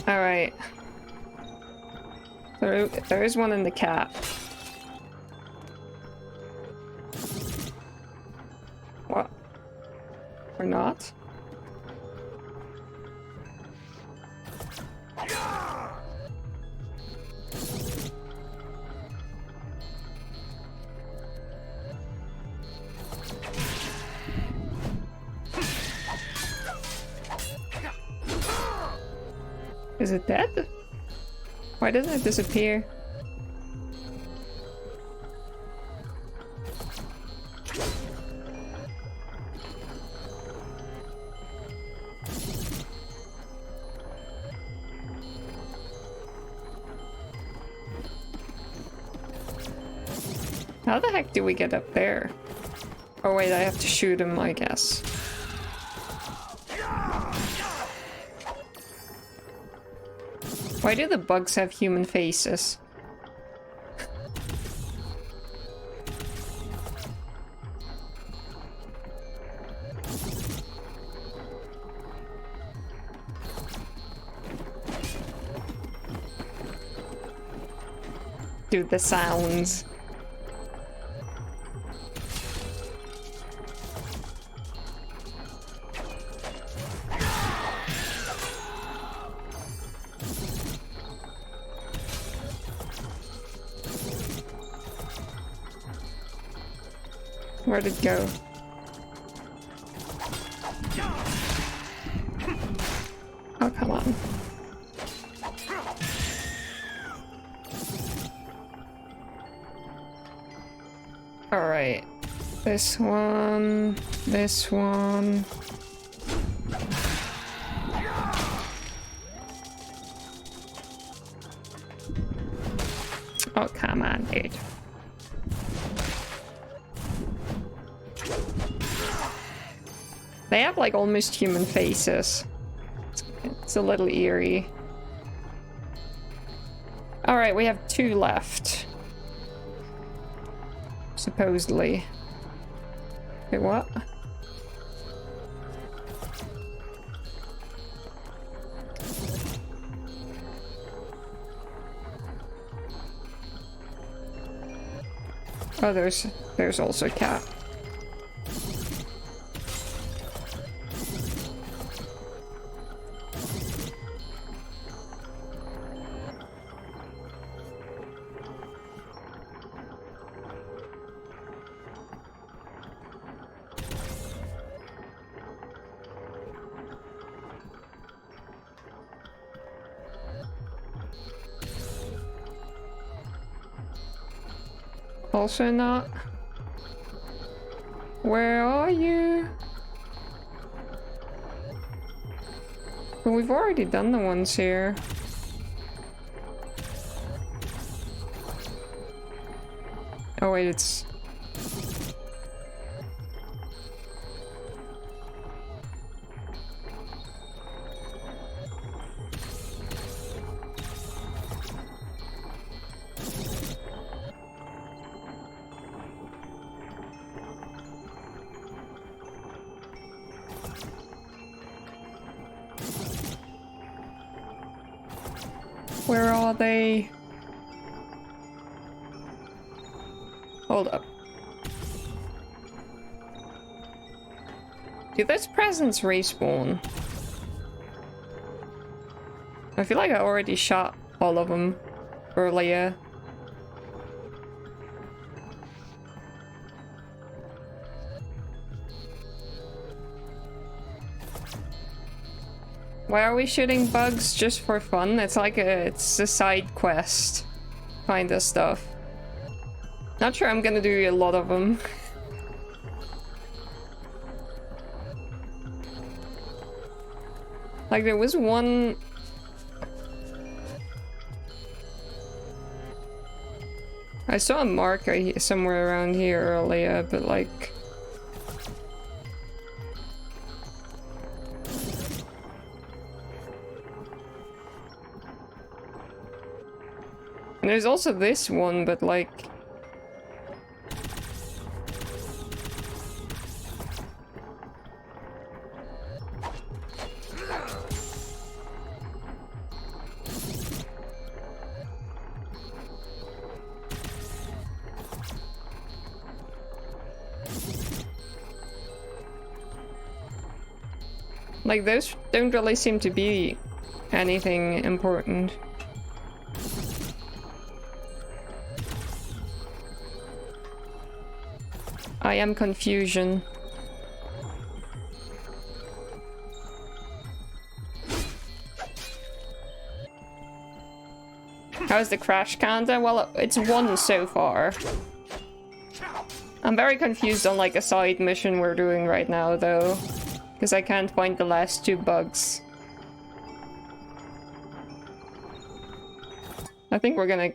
Alright. There is one in the cat. What? Or not? Is it dead? Why doesn't it disappear? How the heck do we get up there? Oh wait, I have to shoot him, I guess. Why do the bugs have human faces? Dude, the sounds. Where'd it go? Oh, come on. Alright. This one. This one. Oh, come on, dude. They have like almost human faces. It's a little eerie. Alright, we have 2 left. Supposedly. Wait, what? Oh, there's also a cat. Also not. Where are you? Well, we've already done the ones here. Oh wait, it's... Where are they? Hold up. Do those presents respawn? I feel like I already shot all of them earlier. Why are we shooting bugs just for fun? It's like it's a side quest kind of stuff. Not sure I'm gonna do a lot of them. Like there was one... I saw a marker somewhere around here earlier, but like... And there's also this one, but like... Like, those don't really seem to be anything important. I am confusion. How's the crash counter? Well, it's 1 so far. I'm very confused on like a side mission we're doing right now though, because I can't find the last 2 bugs. I think we're gonna...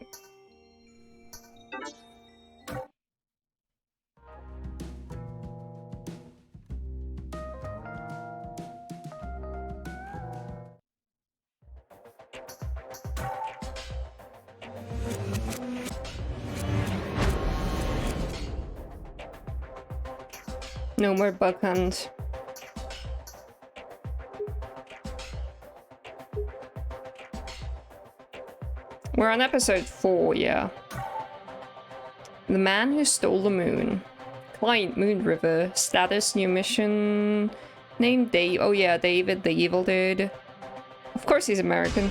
No more bug hunt. We're on episode 4, yeah. The Man Who Stole the Moon. Client Moon River. Status new mission. Name Dave. Oh yeah, David the Evil Dude. Of course he's American.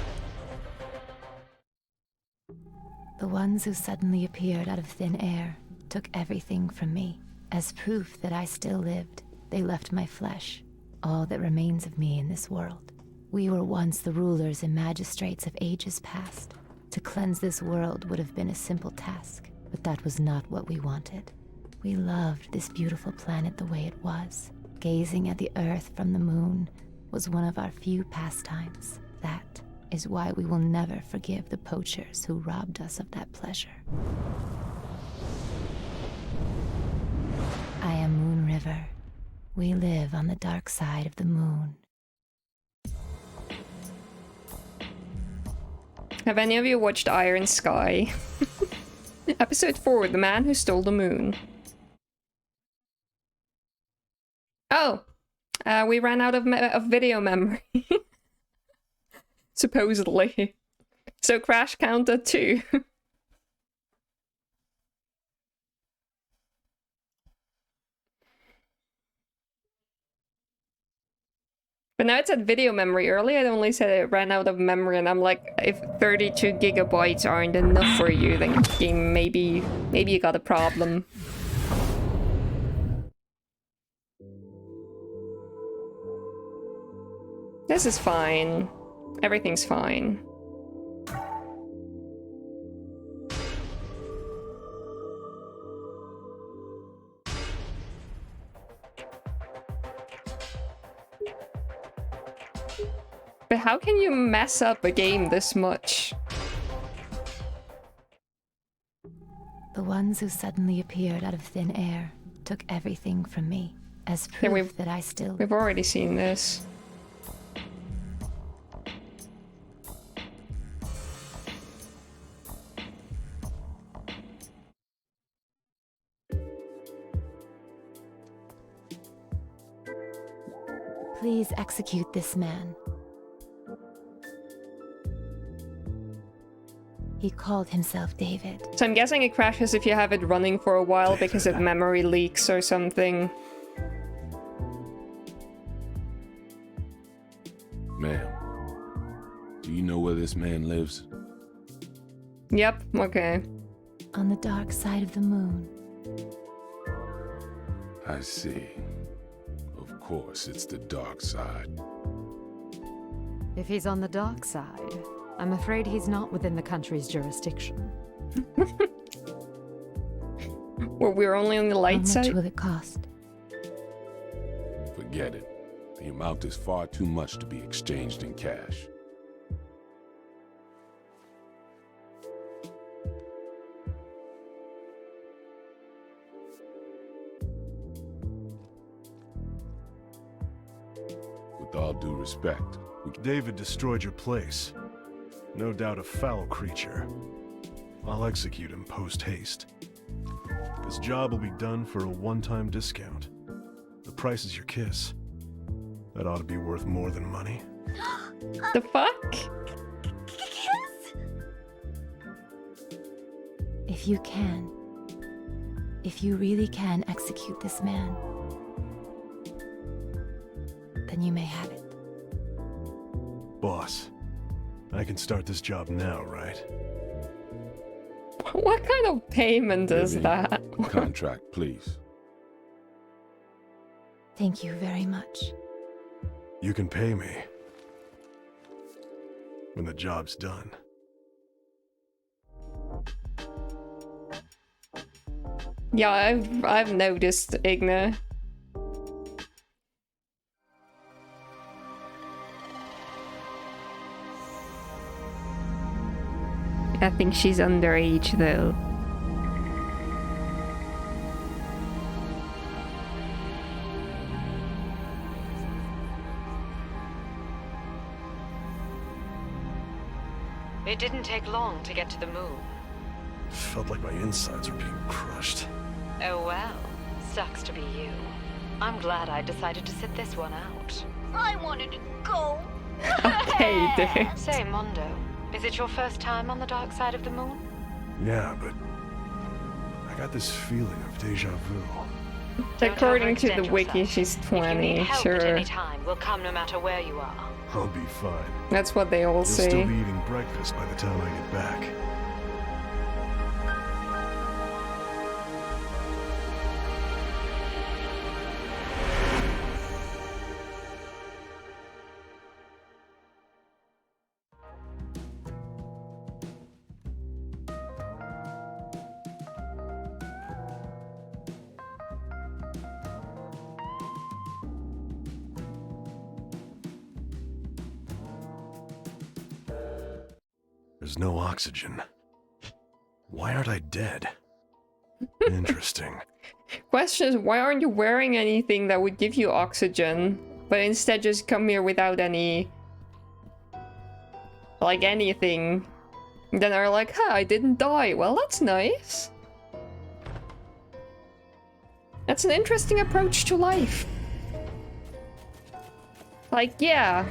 The ones who suddenly appeared out of thin air took everything from me. As proof that I still lived, they left my flesh, all that remains of me in this world. We were once the rulers and magistrates of ages past. To cleanse this world would have been a simple task, but that was not what we wanted. We loved this beautiful planet the way it was. Gazing at the Earth from the moon was one of our few pastimes. That is why we will never forgive the poachers who robbed us of that pleasure. I am Moon River. We live on the dark side of the moon. Have any of you watched Iron Sky? Episode 4, The Man Who Stole the Moon. Oh! We ran out of video memory. Supposedly. So crash counter 2. But now it's at video memory. Earlier it only said it ran out of memory, and I'm like, if 32 gigabytes aren't enough for you, then game maybe you got a problem. This is fine. Everything's fine. But how can you mess up a game this much? The ones who suddenly appeared out of thin air took everything from me, as proof that I still... We've already seen this. Please execute this man. He called himself David. So I'm guessing it crashes if you have it running for a while because of memory leaks or something. Ma'am, do you know where this man lives? Yep, okay. On the dark side of the moon. I see. Of course, it's the dark side. If he's on the dark side, I'm afraid he's not within the country's jurisdiction. Well, we're only on the light side. How much will it cost? Forget it. The amount is far too much to be exchanged in cash. With all due respect, David destroyed your place. No doubt a foul creature. I'll execute him post-haste. This job will be done for a one-time discount. The price is your kiss. That ought to be worth more than money. The fuck? Kiss? If you can, if you really can execute this man, then you may have it. Boss, I can start this job now, right? What kind of payment is Vivi, that? Contract, please. Thank you very much. You can pay me when the job's done. Yeah, I've noticed, Igna. I think she's underage though. It didn't take long to get to the moon. Felt like my insides were being crushed. Oh well, sucks to be you. I'm glad I decided to sit this one out. I wanted to go. Okay, dude. Say, Mondo, is it your first time on the dark side of the moon? Yeah, but I got this feeling of deja vu. According to the wiki, she's If you need 20, help at sure. any time, we'll come no matter where you are. I'll be fine. That's what they all You'll say. still be eating breakfast by the time I get back. There's no oxygen. Why aren't I dead? Interesting. Question is, why aren't you wearing anything that would give you oxygen, but instead just come here without any... like anything? And then are like, huh, I didn't die. Well, that's nice. That's an interesting approach to life. Like, yeah,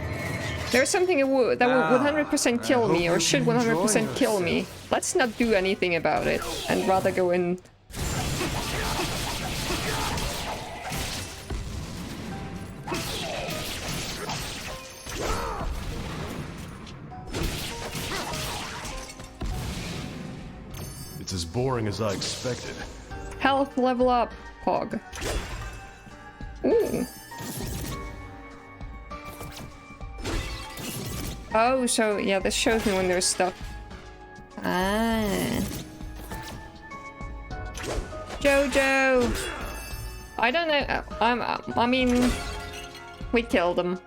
there's something that would 100% kill me, or should 100% kill me. Let's not do anything about it, and rather go in. It's as boring as I expected. Health level up, Pog. Ooh. Oh, so yeah, this shows me when there's stuff. Ah. Jojo! I don't know. I mean, we killed him.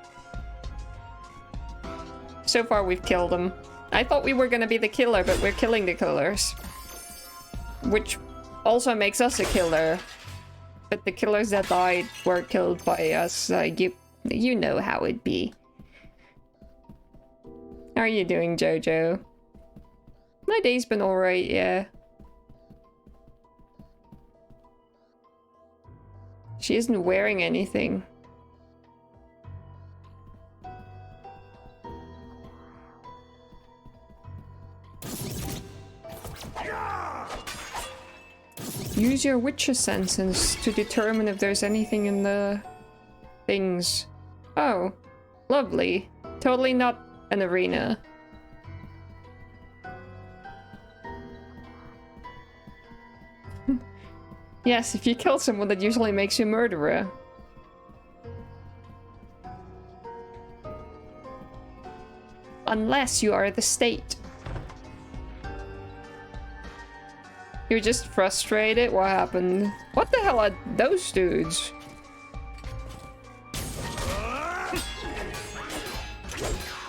So far, we've killed him. I thought we were gonna be the killer, but we're killing the killers. Which also makes us a killer. But the killers that died were killed by us. You know how it be. How are you doing, Jojo? My day's been alright, yeah. She isn't wearing anything. Use your Witcher senses to determine if there's anything in the things. Oh, lovely. Totally not an arena. Yes, if you kill someone, that usually makes you a murderer. Unless you are the state. You're just frustrated? What happened? What the hell are those dudes?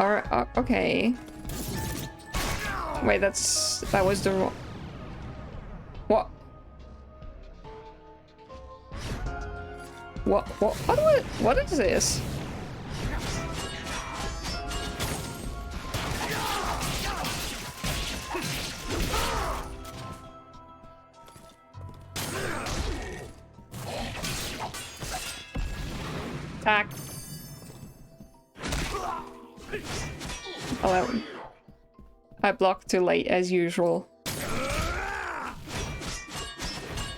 Alright, okay. Wait, that was the wrong... What? What is this? Attack. Oh, I blocked too late as usual.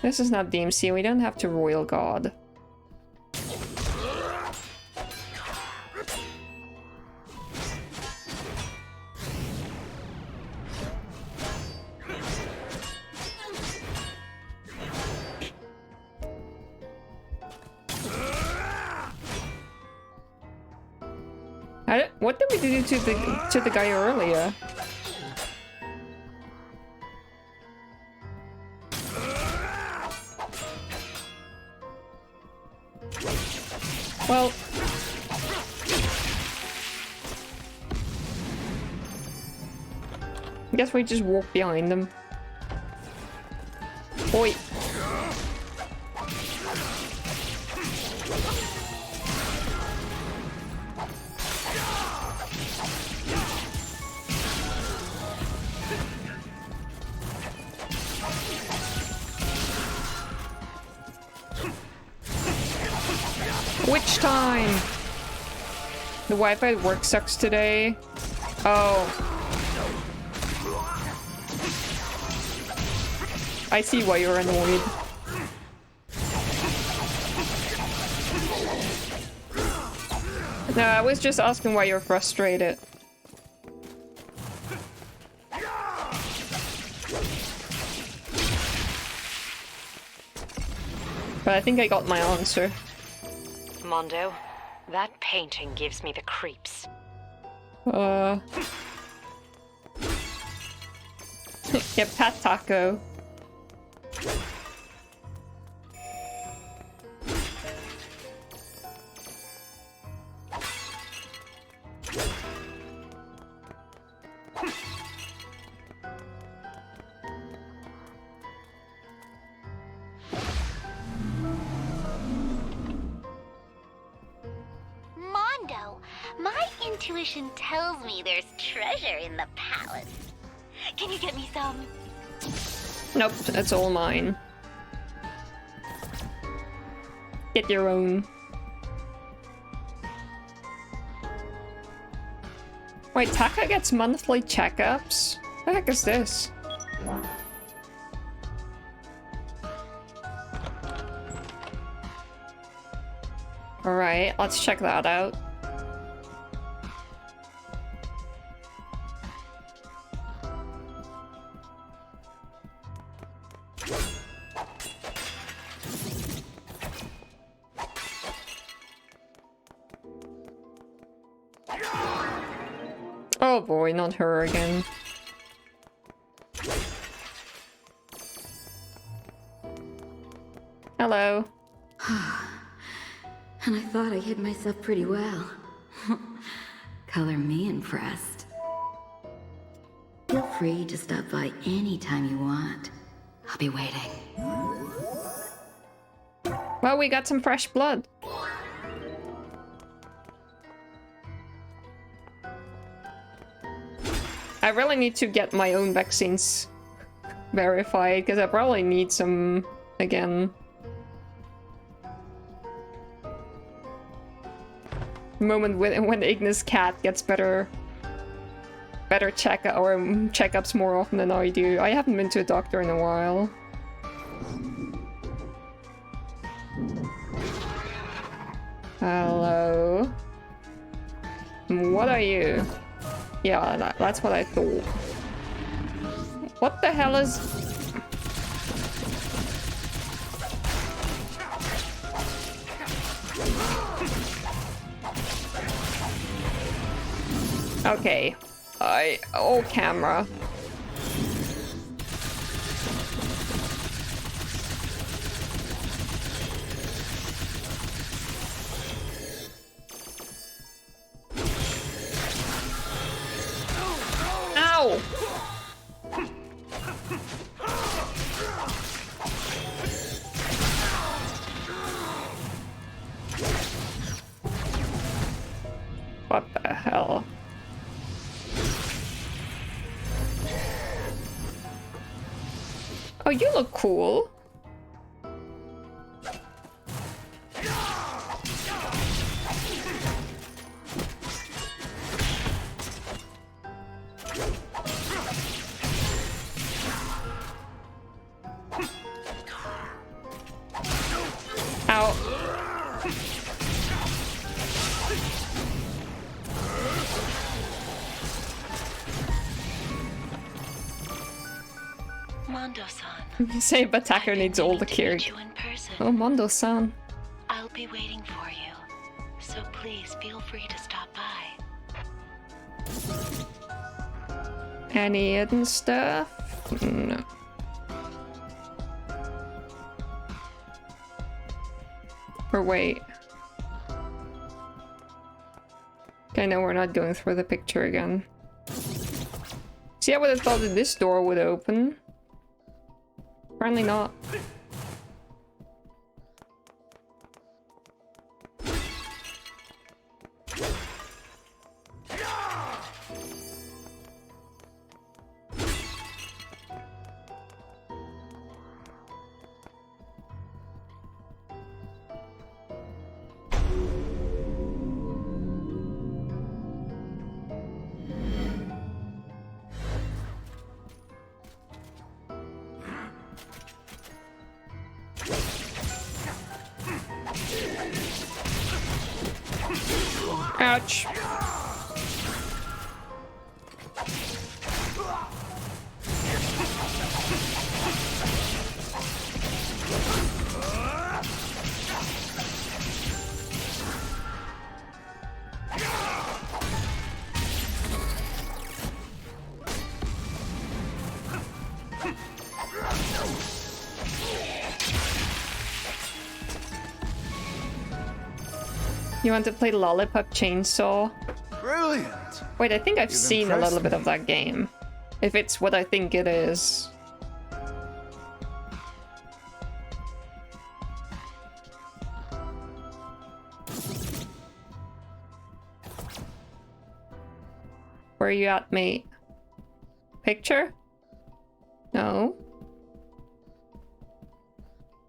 This is not DMC, we don't have to Royal God. What did we do to the guy earlier? Well, I guess we just walk behind them. Oi. Which time? The Wi-Fi at work sucks today. Oh. I see why you're annoyed. No, I was just asking why you're frustrated. But I think I got my answer. Mondo, that painting gives me the creeps. Yeah, Pat Taco. Mondo, my intuition tells me there's treasure in the palace. Can you get me some? Nope, that's all mine. Get your own. Wait, Taka gets monthly checkups? What the heck is this? Alright, let's check that out. Oh boy, not her again. Hello. And I thought I hid myself pretty well. Color me impressed. Feel free to stop by anytime you want. I'll be waiting. Well, we got some fresh blood. I really need to get my own vaccines verified, because I probably need some again. The moment when Ignis cat gets better checkups more often than I do. I haven't been to a doctor in a while. Hello. What are you? Yeah, that's what I thought. What the hell is... Okay. Oh, camera. Ow! What the hell? Oh, you look cool. Ow. Mondo-san. Say Bataka needs all the cure. Oh, Mondo-san. I'll be waiting for you, so please feel free to stop by. Any hidden stuff? No. Or wait. Okay, no, we're not going through the picture again. See, I would have thought that this door would open. Apparently not. Ouch. You want to play Lollipop Chainsaw? Brilliant! Wait, I think I've You've seen a little impressed bit me. of that game. If it's what I think it is. Where are you at, mate? Picture? No.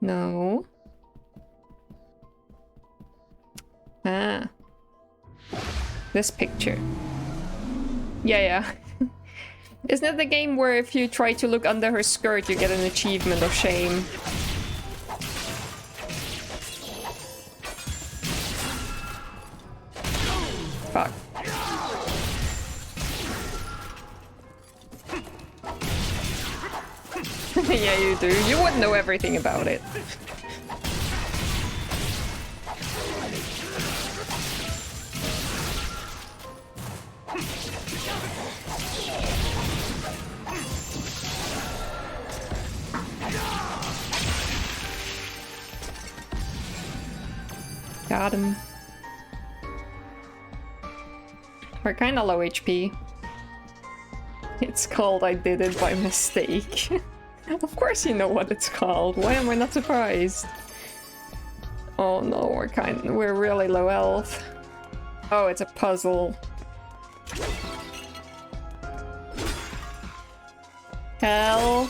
No. Ah. This picture. Yeah. Isn't it the game where if you try to look under her skirt, you get an achievement of shame? Fuck. Yeah, you do. You wouldn't know everything about it. Got him. We're kinda low HP. It's called I Did It by Mistake. Of course you know what it's called. Why am I not surprised? Oh no, we're really low health. Oh, it's a puzzle. Hell.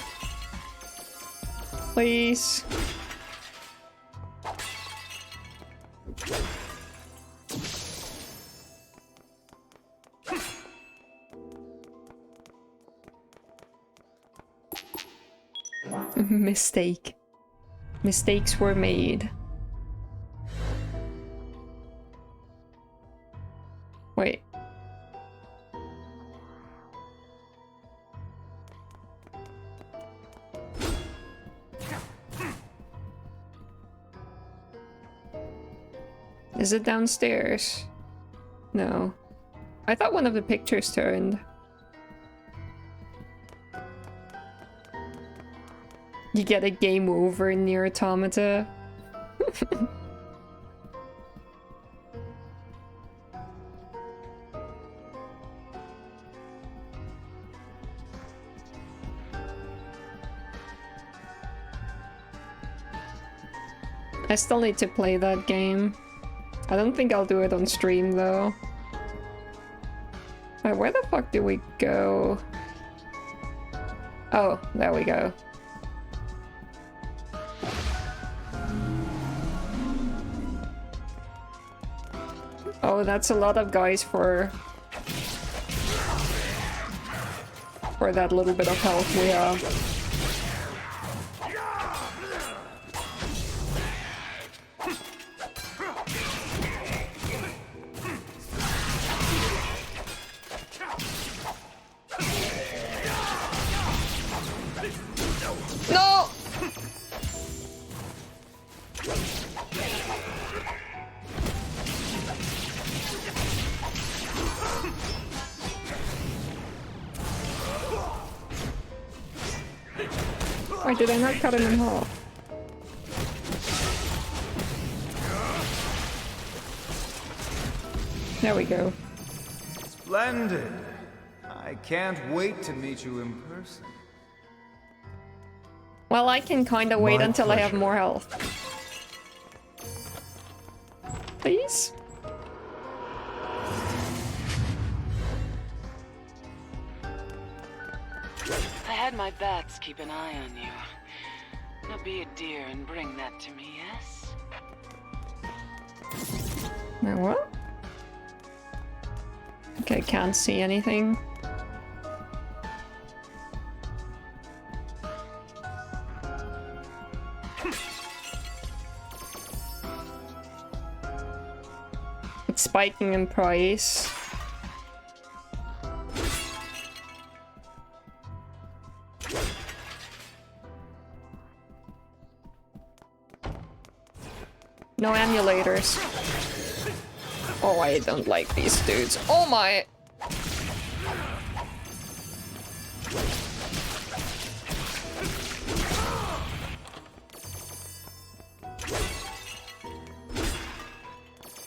Please. Mistake. Mistakes were made. Wait. Is it downstairs? No. I thought one of the pictures turned. You get a game over in Nier Automata. I still need to play that game. I don't think I'll do it on stream though. Where the fuck do we go? Oh, there we go. Oh, that's a lot of guys for that little bit of health we have. No! Why did I not cut him in half? There we go. Splendid. I can't wait to meet you in person. Well, I can kinda wait My until I have pleasure. more health. Please? I had my bats keep an eye on you. Now be a dear and bring that to me, yes? Now what? Okay, can't see anything. It's spiking in price. No emulators. Oh, I don't like these dudes. Oh my!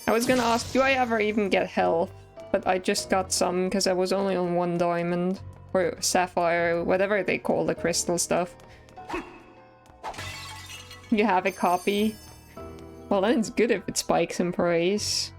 I was gonna ask, do I ever even get health? But I just got some because I was only on 1 diamond. Or sapphire, whatever they call the crystal stuff. You have a copy? Well, then it's good if it spikes in price.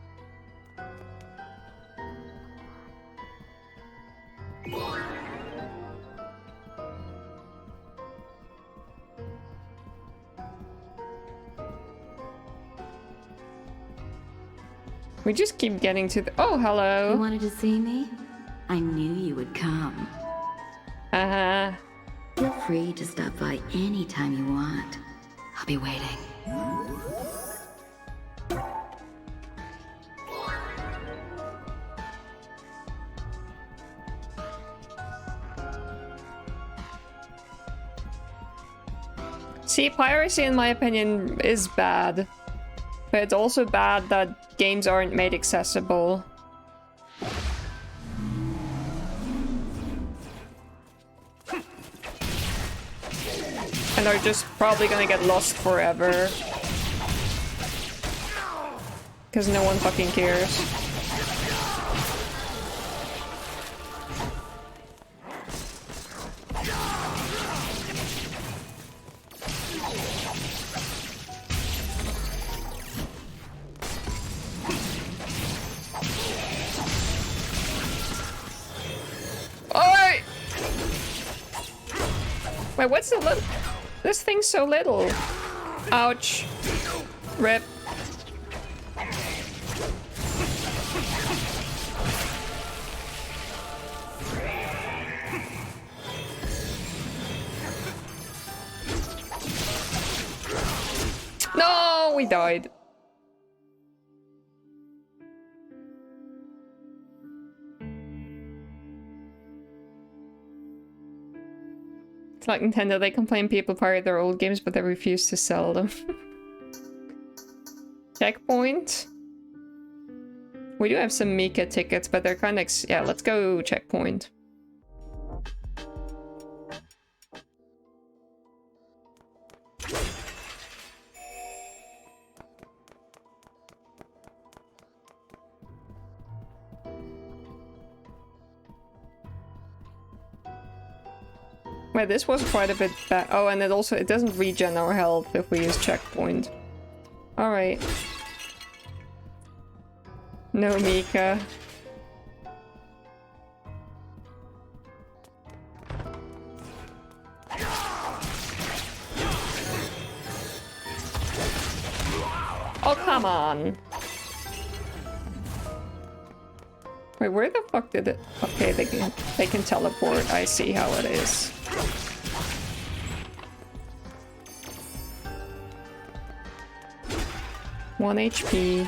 We just keep getting to the— oh, hello! You wanted to see me? I knew you would come. Uh-huh. Feel free to stop by anytime you want. I'll be waiting. See, piracy in my opinion is bad. But it's also bad that games aren't made accessible. And are just probably gonna get lost forever. Because no one fucking cares. Oi! Wait, what's the little— this thing's so little. Ouch. Rip. No, we died. It's like Nintendo, they complain people pirate their old games, but they refuse to sell them. Checkpoint. We do have some Mika tickets, but they're kind of— yeah, let's go checkpoint. Wait, this was quite a bit bad. Oh, and it doesn't regen our health if we use checkpoint. Alright. No Mika. Oh, come on. Wait, where the fuck did it— okay, they can teleport. I see how it is. One HP.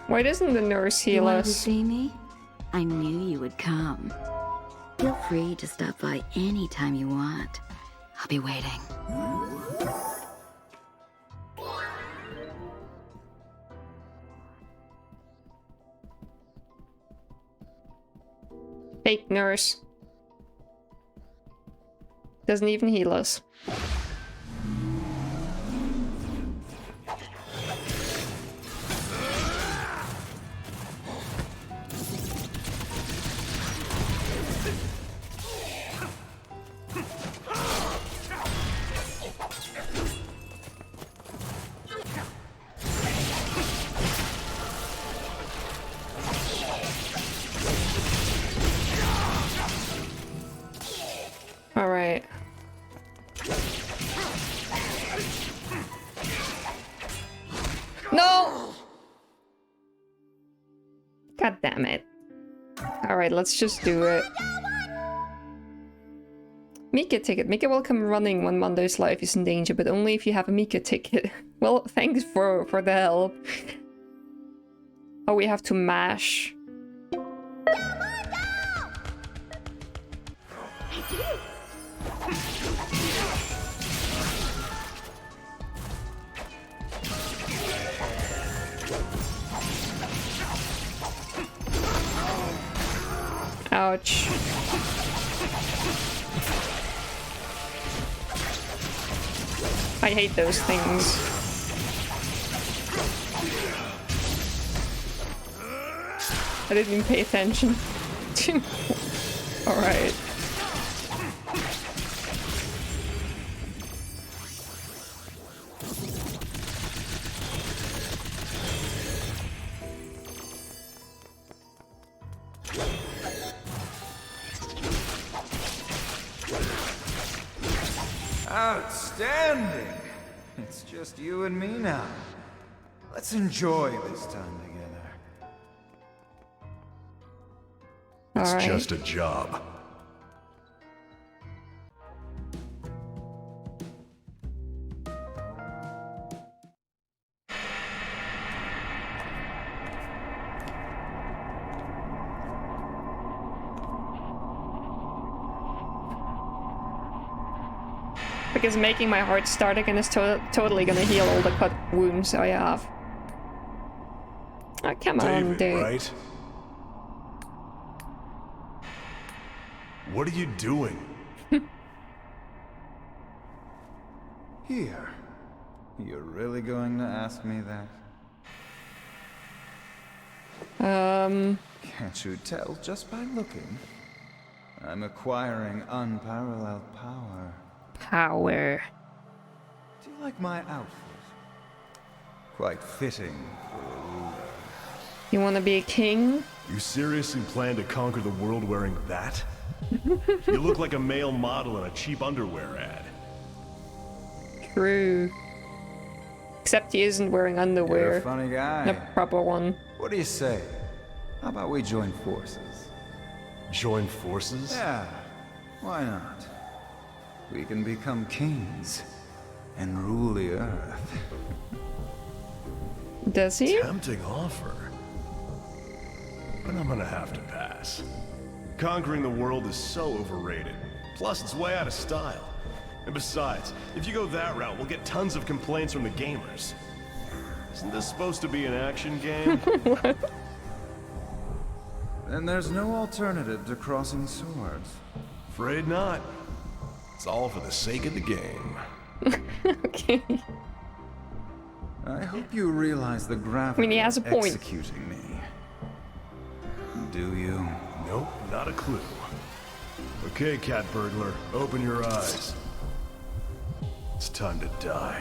Why doesn't the nurse heal You wanted to us? see me? I knew you would come. Feel free to stop by anytime you want. I'll be waiting. Fake nurse. Doesn't even heal us. Alright. No! God damn it. Alright, let's just do it. Mika ticket. Mika will come running when Mondo's life is in danger, but only if you have a Mika ticket. Well, thanks for the help. Oh, we have to mash. Ouch. I hate those things. I didn't even pay attention. Alright. Outstanding! It's just you and me now. Let's enjoy this time together. It's just a job. Because making my heart start again is totally gonna heal all the cut wounds I have. Oh, come on, dude. Right? What are you doing? Here. You're really going to ask me that? Can't you tell just by looking? I'm acquiring unparalleled power. Power. Do you like my outfit? Quite fitting for a ruler. You want to be a king? You seriously plan to conquer the world wearing that? You look like a male model in a cheap underwear ad. True. Except he isn't wearing underwear. You're a funny guy. A proper one. What do you say? How about we join forces? Join forces? Yeah, why not? We can become kings and rule the earth. Does he? Tempting offer. But I'm gonna have to pass. Conquering the world is so overrated. Plus, it's way out of style. And besides, if you go that route, we'll get tons of complaints from the gamers. Isn't this supposed to be an action game? Then there's no alternative to crossing swords. Afraid not. It's all for the sake of the game. Okay. I hope you realize the gravity I mean, he has a point. of executing me. Do you? Nope, not a clue. Okay, cat burglar, open your eyes. It's time to die.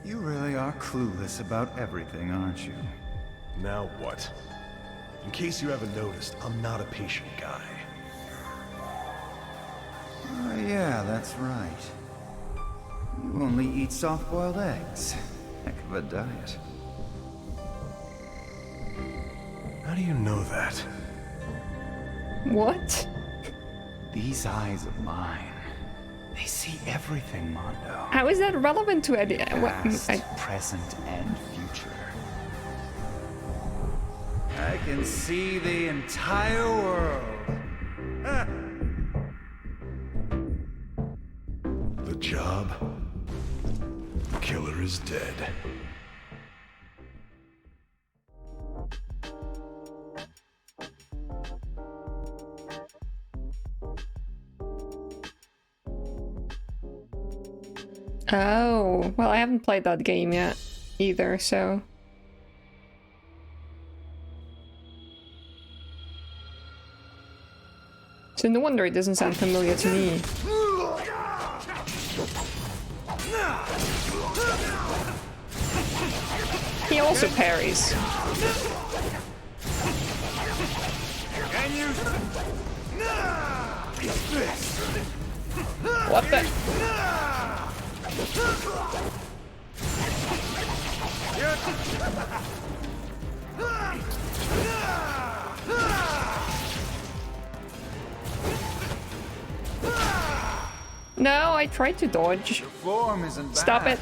You really are clueless about everything, aren't you? Now what? In case you haven't noticed, I'm not a patient guy. Yeah, that's right. You only eat soft-boiled eggs. Heck of a diet. How do you know that? What? These eyes of mine, they see everything, Mondo. How is that relevant to it? Past, present, and future. I can see the entire world. The job? The killer is dead. Oh, well, I haven't played that game yet either, so... So no wonder it doesn't sound familiar to me. He also parries. What the? No, I tried to dodge. Your form isn't bad. Stop it.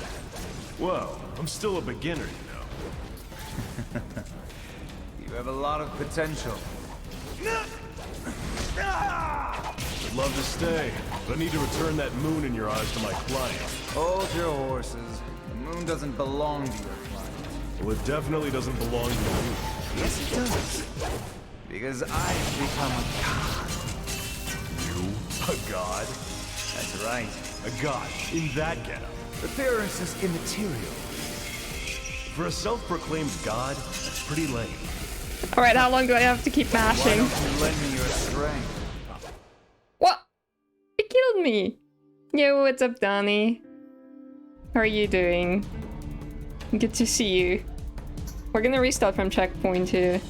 Whoa, I'm still a beginner, you know. You have a lot of potential. I'd love to stay, but I need to return that moon in your eyes to my client. Hold your horses. The moon doesn't belong to your client. Well, it definitely doesn't belong to you. Yes, it does. Because I've become a god. You? A god? That's right. A god? In that getup? Appearance is immaterial. For a self-proclaimed god, that's pretty lame. Alright, how long do I have to keep mashing? Why don't you lend me your strength? What? It killed me! Yo, what's up, Donnie? How are you doing? Good to see you. We're gonna restart from checkpoint here.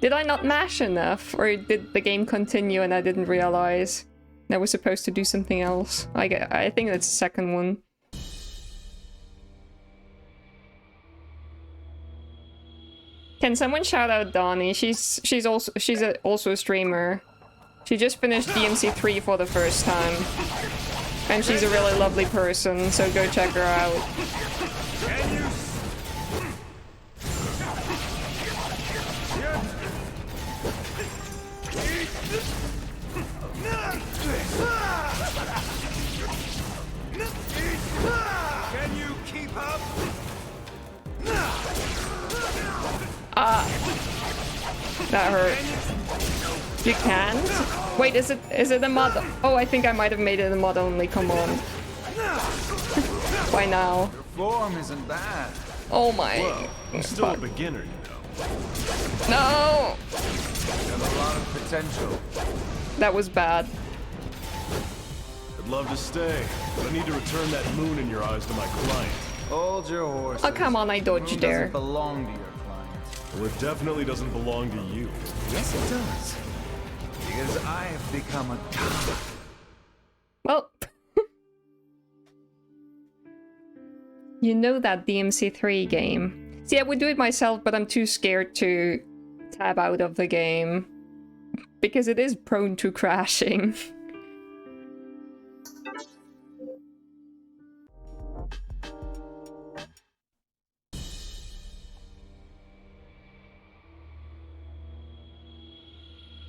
Did I not mash enough? Or did the game continue and I didn't realize I was supposed to do something else? I think that's the second one. Can someone shout out Donnie? She's also a streamer. She just finished DMC3 for the first time. And she's a really lovely person, so go check her out. Can you keep up? That hurt. You can't? Wait, is it a mod? Oh, I think I might have made it a mod only command. By now. Your form isn't bad. Oh my. Whoa, I'm still a beginner, you know. No! You have a lot of potential. That was bad. I'd love to stay, but I need to return that moon in your eyes to my client. Hold your horses. Oh, come on, I dodged The moon there. doesn't belong to your client. Well, it definitely doesn't belong to you. Yes, it does. Because I have become a god. Well. You know that DMC3 game. See, I would do it myself, but I'm too scared to tab out of the game. Because it is prone to crashing.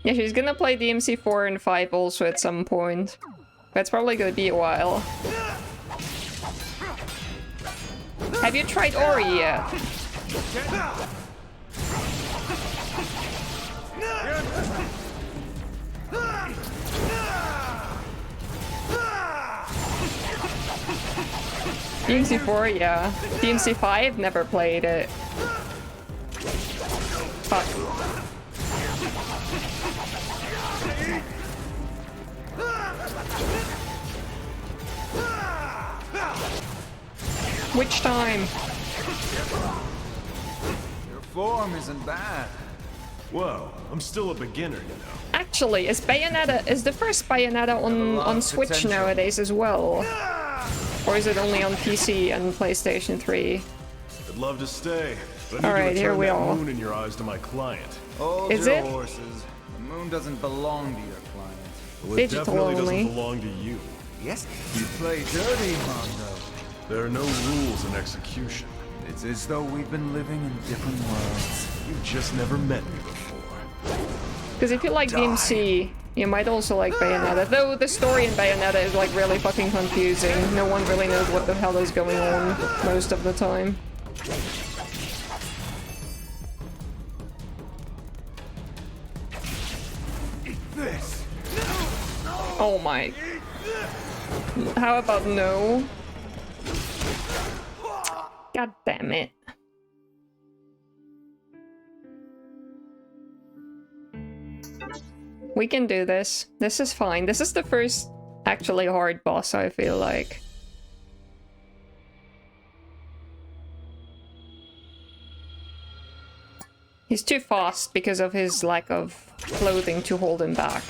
Yeah, she's gonna play DMC 4 and 5 also at some point. But it's probably gonna be a while. Have you tried Ori yet? DMC 4, yeah. DMC 5, never played it. Fuck. Which time? Your form isn't bad. Whoa, I'm still a beginner, you know. Actually, is the first Bayonetta on Switch potential. nowadays as well? Or is it only on PC and PlayStation 3? I'd love to stay, but I need Alright, to here return we that are. moon in your eyes to my client. Hold Is your it? horses. The moon doesn't belong to your client. Well, it Digital definitely only. doesn't belong to you. Yes, you play dirty, Mondo. There are no rules in execution. It's as though we've been living in different worlds. You've just never met me before. Because if you like DMC, you might also like Bayonetta. Though the story in Bayonetta is like really fucking confusing. No one really knows what the hell is going on most of the time. This. Oh my. How about no? God damn it. We can do this. This is fine. This is the first actually hard boss, I feel like. He's too fast because of his lack of clothing to hold him back.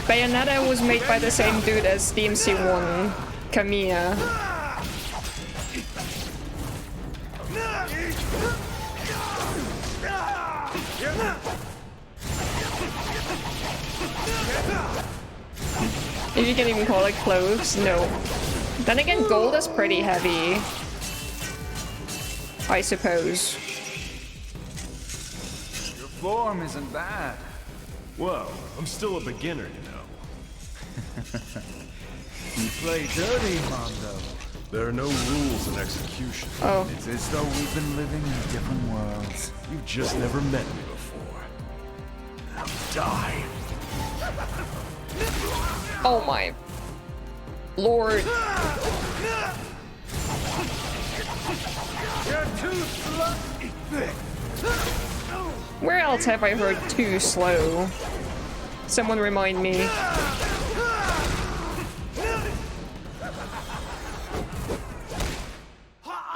Bayonetta was made by the same dude as DMC1, Kamiya. If you can even call it clothes, no. Then again, gold is pretty heavy, I suppose. Your form isn't bad. Well, I'm still a beginner, you know. You play dirty, Mondo. There are no rules in execution. Oh. It's as though we've been living in different worlds. You've just never met me before. Now die. Oh my lord. You're too slow. Where else have I heard too slow? Someone remind me.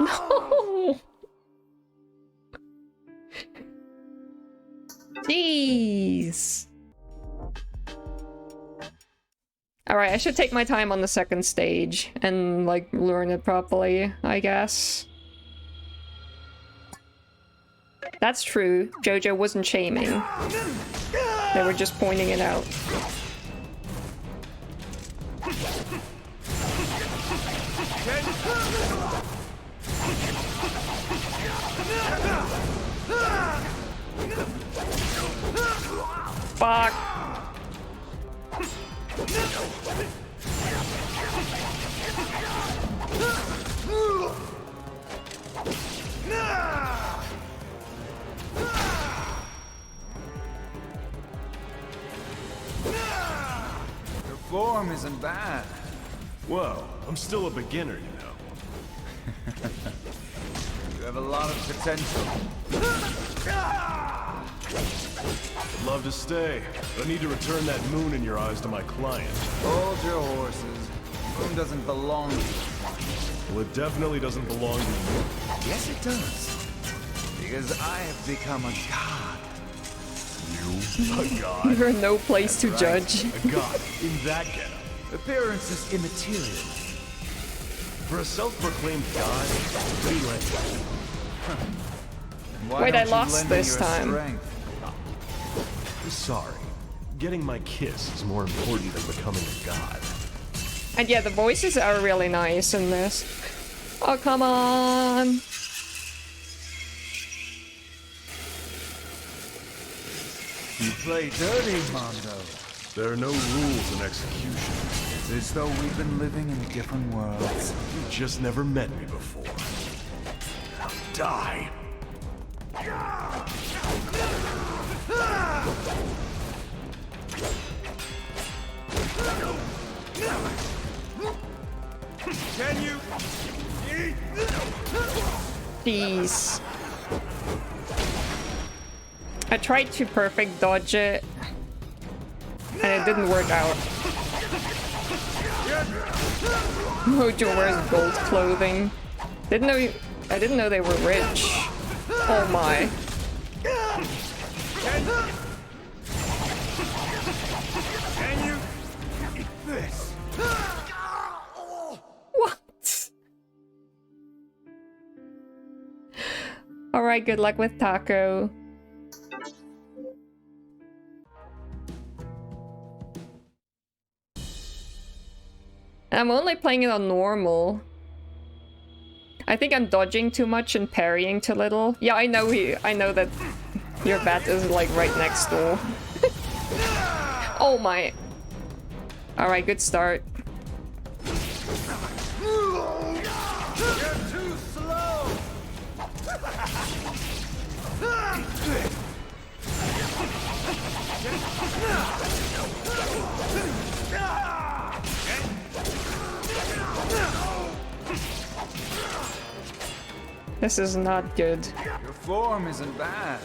No! Jeez. Alright, I should take my time on the second stage and, like, learn it properly, I guess. That's true. JoJo wasn't shaming. They were just pointing it out. Fuck. Your form isn't bad. Well, I'm still a beginner, you know. You have a lot of potential. I'd love to stay, but I need to return that moon in your eyes to my client. Hold your horses. The moon doesn't belong to you. Well, it definitely doesn't belong to you. Yes, it does. Because I have become a god. You? A god? You're no place to judge. A god? In that getup? Appearance is immaterial. For a self-proclaimed god, pretty lame. Wait, I lost this time. Sorry. Getting my kiss is more important than becoming a god. And yeah, the voices are really nice in this. Oh, come on! You play dirty, Mondo. There are no rules in execution. It's as though we've been living in different worlds. You've just never met me before. Now die! Can you? Jeez. I tried to perfect dodge it, and it didn't work out. Mojo wears gold clothing. I didn't know they were rich. Oh my. Can you eat this? What? Alright, good luck with Taco. And I'm only playing it on normal. I think I'm dodging too much and parrying too little. Yeah, I know that your bat is like right next door. Oh my. Alright, good start. You're too slow! This is not good. Your form isn't bad.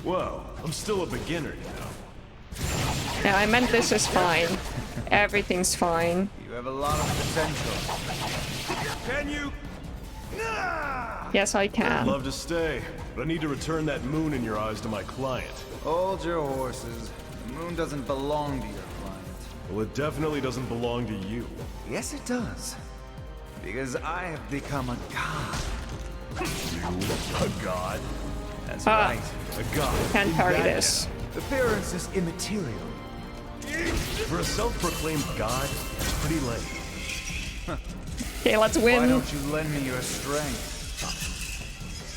Whoa, I'm still a beginner, you know. Yeah, I meant this is fine. Everything's fine. You have a lot of potential. Can you? Yes, I I'd can. love to stay, but I need to return that moon in your eyes to my client. Hold your horses. The moon doesn't belong to your client. Well, it definitely doesn't belong to you. Yes, it does. Because I have become a god. You? A god? That's right. A god. Can't parry this. Appearance is immaterial. For a self-proclaimed god, it's pretty lame. Okay, let's win. Why don't you lend me your strength?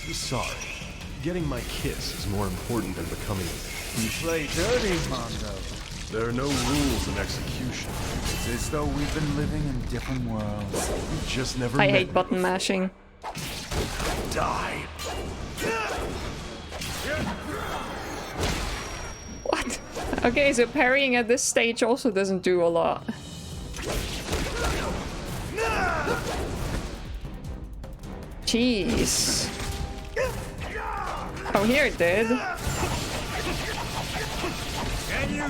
I'm sorry. Getting my kiss is more important than becoming a... You play dirty, Mondo. There are no rules in execution. It's as though we've been living in different worlds. You just never I met hate me. button mashing. Die. What? Okay, so parrying at this stage also doesn't do a lot. Jeez. Oh, here it did. Can you?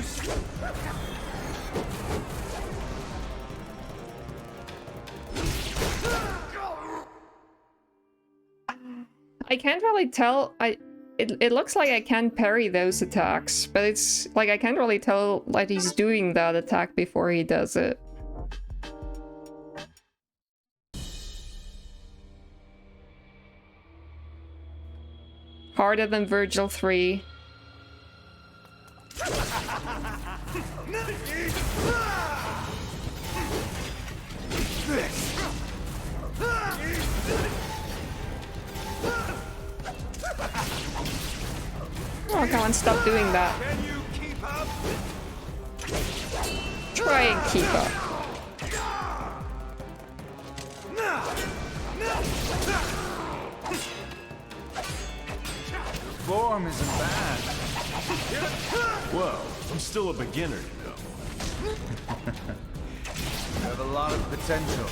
I can't really tell. It looks like I can parry those attacks, but it's like I can't really tell that he's doing that attack before he does it. Harder than Virgil 3. Oh, come on, stop doing that. Can you keep up? Try and keep up. Form isn't bad. Whoa, I'm still a beginner, you know. You have a lot of potential.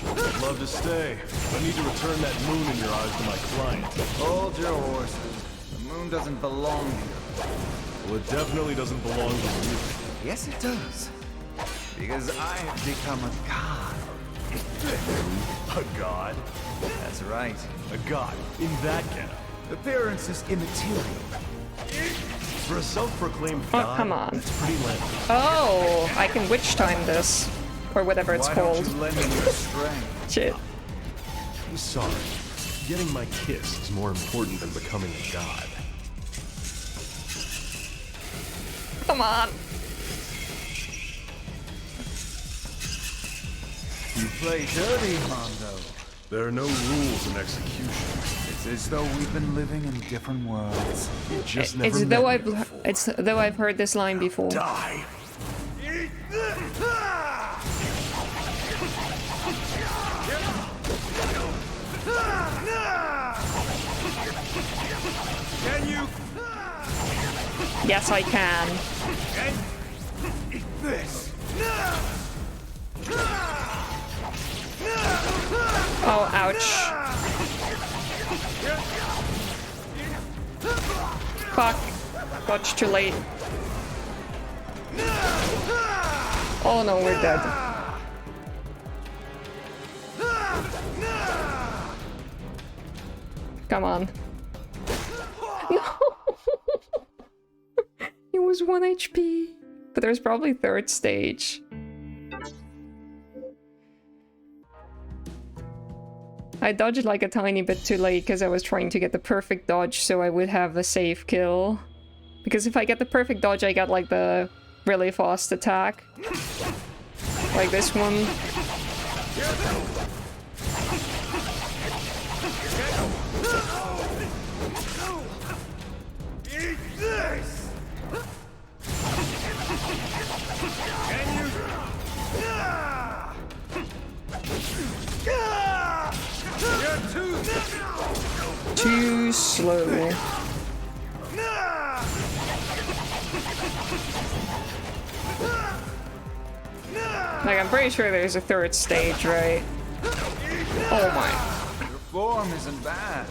I'd love to stay, but I need to return that moon in your eyes to my client. Hold your horses. The moon doesn't belong to you. Well, it definitely doesn't belong to you. Yes, it does. Because I have become a god. A god? That's right. A god in that getup. Appearance is immaterial. For a self-proclaimed Oh, god, come on. it's pretty lame. Oh, I can witch time this. Or whatever it's Why called. don't you lend me your strength? Shit. I'm sorry. Getting my kiss is more important than becoming a god. Come on. You play dirty, Mondo. There are no rules in execution. It's as though we've been living in different worlds. You just never It's met though me I've before. it's though I've heard this line before. Die. Can you? Yes, I can. Eat this. Oh, ouch. Fuck. Much too late. Oh no, we're dead. Come on. No! It was 1 HP. But there's probably third stage. I dodged like a tiny bit too late because I was trying to get the perfect dodge so I would have a safe kill. Because if I get the perfect dodge, I got like the really fast attack. Like this one. Eat this! Can you? You're too slow. Like, I'm pretty sure there's a third stage, right? Oh my. Your form isn't bad.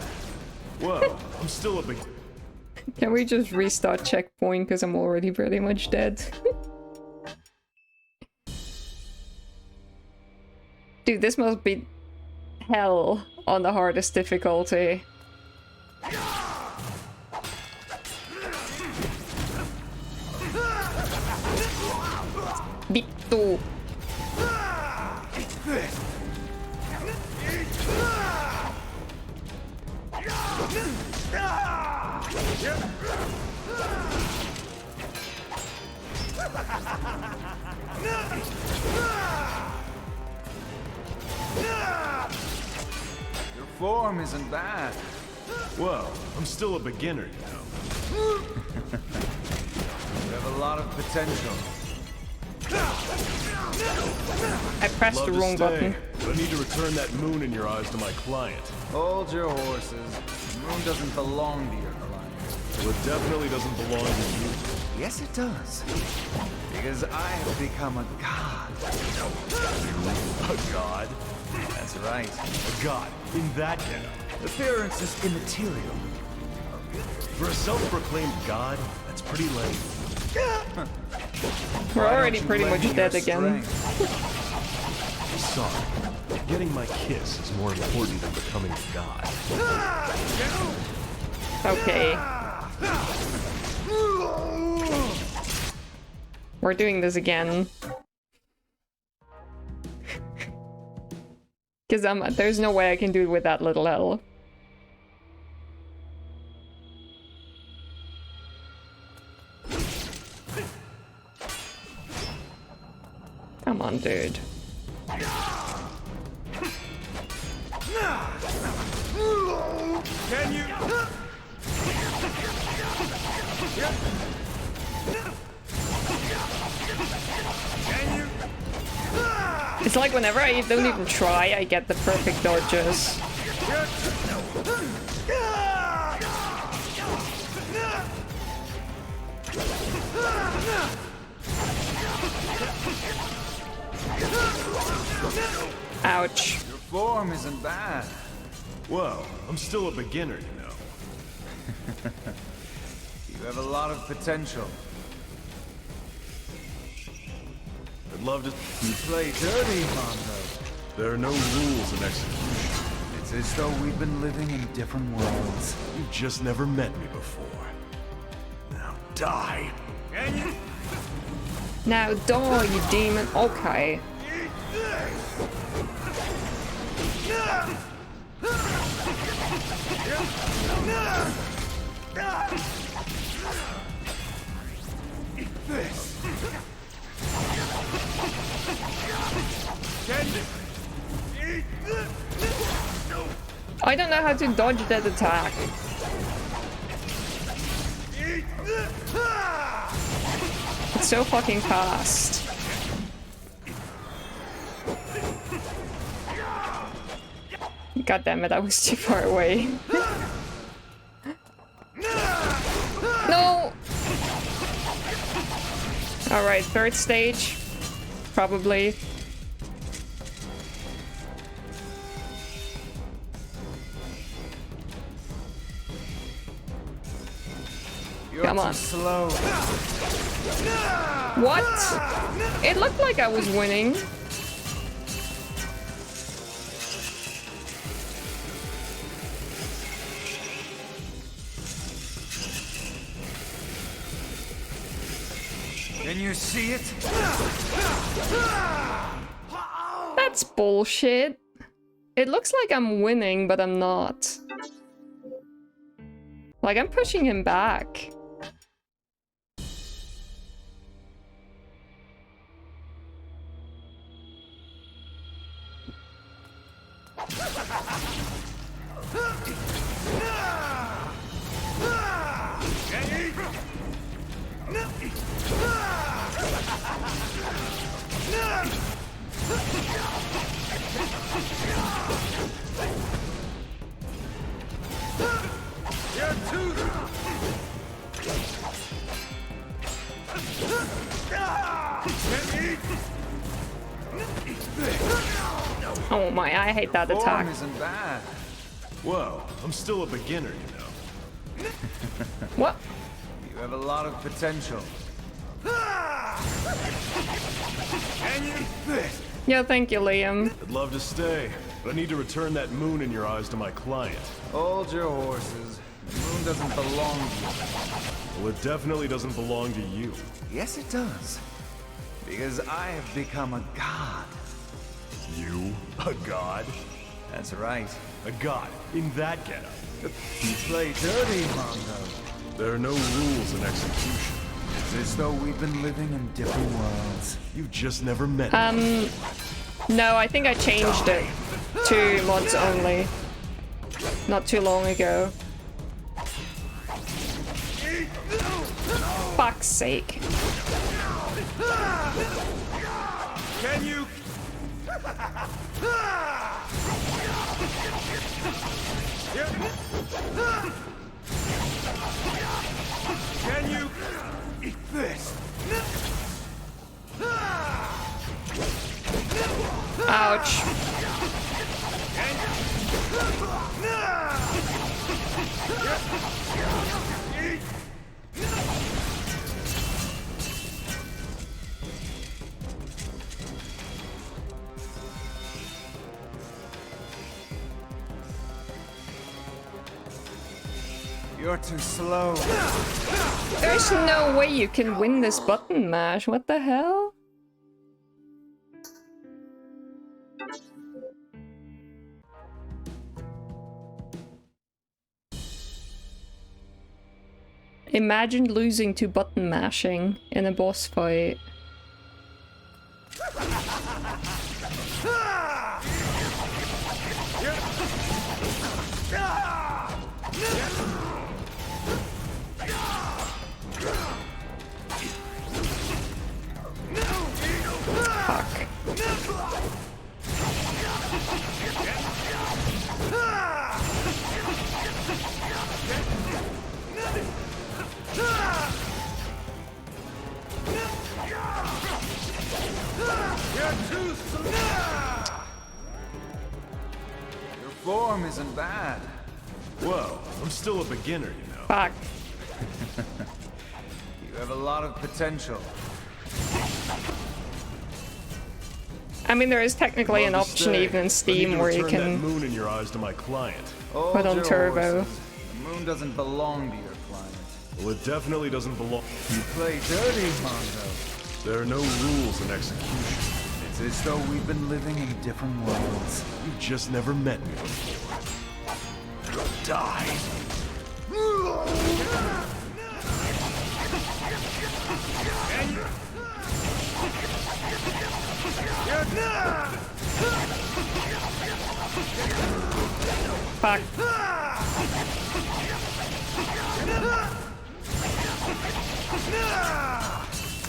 Whoa, I'm still a big... Can we just restart checkpoint, because I'm already pretty much dead? Dude, this must be hell on the hardest difficulty. Bittu. Your form isn't bad. Whoa, I'm still a beginner, you know. You have a lot of potential. I pressed the wrong button. But I need to return that moon in your eyes to my client. Hold your horses. The moon doesn't belong to your client. Well, it definitely doesn't belong to you. Yes, it does. Because I have become a god. A god? That's right. A god? In that getup? Appearance is immaterial. For a self-proclaimed god, that's pretty lame. We're already pretty much dead again. Sorry. Getting my kiss is more important than becoming a god. Okay. We're doing this again. Because there's no way I can do it with that little L. Come on, dude. Can you? It's like whenever I don't even try, I get the perfect dodges. Ouch. Your form isn't bad. Whoa, I'm still a beginner, you know. You have a lot of potential. I'd love to... You play dirty, Mondo. There are no rules in execution. It's as though we've been living in different worlds. You've just never met me before. Now die! Can you? Now die, you demon. Okay. This. I don't know how to dodge that attack. It's so fucking fast. God damn it, I was too far away. No! Alright, third stage. Probably. Come on. Slow. What? It looked like I was winning. Can you see it? That's bullshit. It looks like I'm winning, but I'm not. Like, I'm pushing him back. Oh my, I hate that attack. Form isn't bad. Whoa, I'm still a beginner, you know. What? You have a lot of potential. Yeah, thank you, Liam. I'd love to stay, but I need to return that moon in your eyes to my client. Hold your horses. The moon doesn't belong to you. Well, it definitely doesn't belong to you. Yes, it does. Because I have become a god. You? A god? That's right. A god? In that getup? You play dirty, Mongo. There are no rules in execution. It's as though we've been living in different worlds. You've just never met me. No, I think I changed it to mods only. Not too long ago. Fuck's sake. Can you? Can you eat this? Ouch. You're too slow. There's no way you can win this button mash. What the hell? Imagine losing to button mashing in a boss fight. Fuck. Your form isn't bad. Whoa, I'm still a beginner, you know. Fuck. You have a lot of potential. I mean, there is technically an option even in Steam where you Return that can moon in your eyes to my client. put on turbo. The moon doesn't belong to your client. Well, it definitely doesn't belong. You play dirty, Mongo. There are no rules in execution. It's as though we've been living in different worlds. You've just never met me before. Die. Fuck.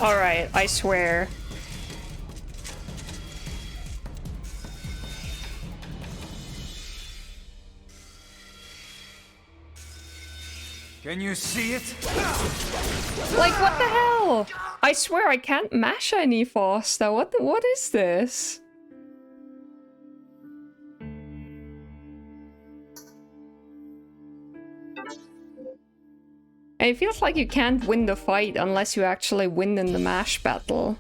Alright, I swear. Can you see it? Like, what the hell? I swear I can't mash any faster. What is this? It feels like you can't win the fight unless you actually win in the mash battle.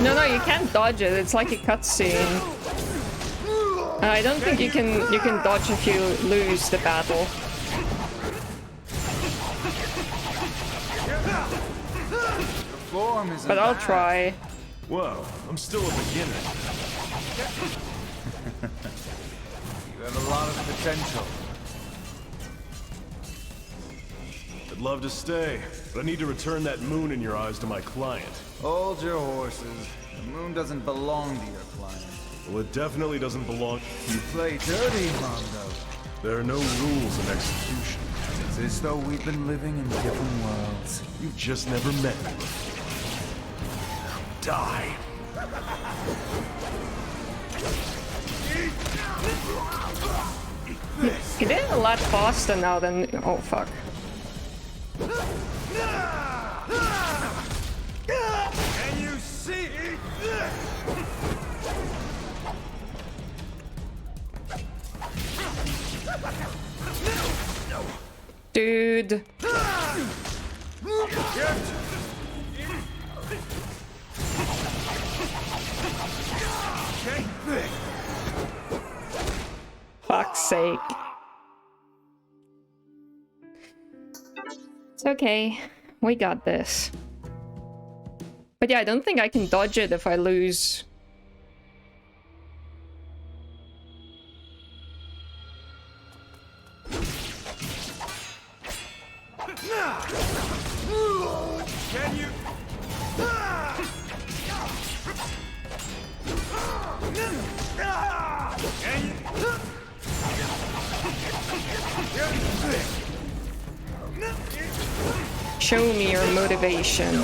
No, you can't dodge it. It's like a cutscene. I don't think you can dodge if you lose the battle. form isn't But I'll bad. try. Whoa, I'm still a beginner. You have a lot of potential. I'd love to stay, but I need to return that moon in your eyes to my client. Hold your horses. The moon doesn't belong to your client. Well, it definitely doesn't belong. You play dirty, Mondo. There are no rules in execution. It's as though we've been living in different worlds. You've just never met me before. Now die. He did it a lot faster now than... Oh, fuck. Can you see? Dude. Fuck's sake. It's okay. We got this. But yeah, I don't think I can dodge it if I lose. Can you? Show me your motivation.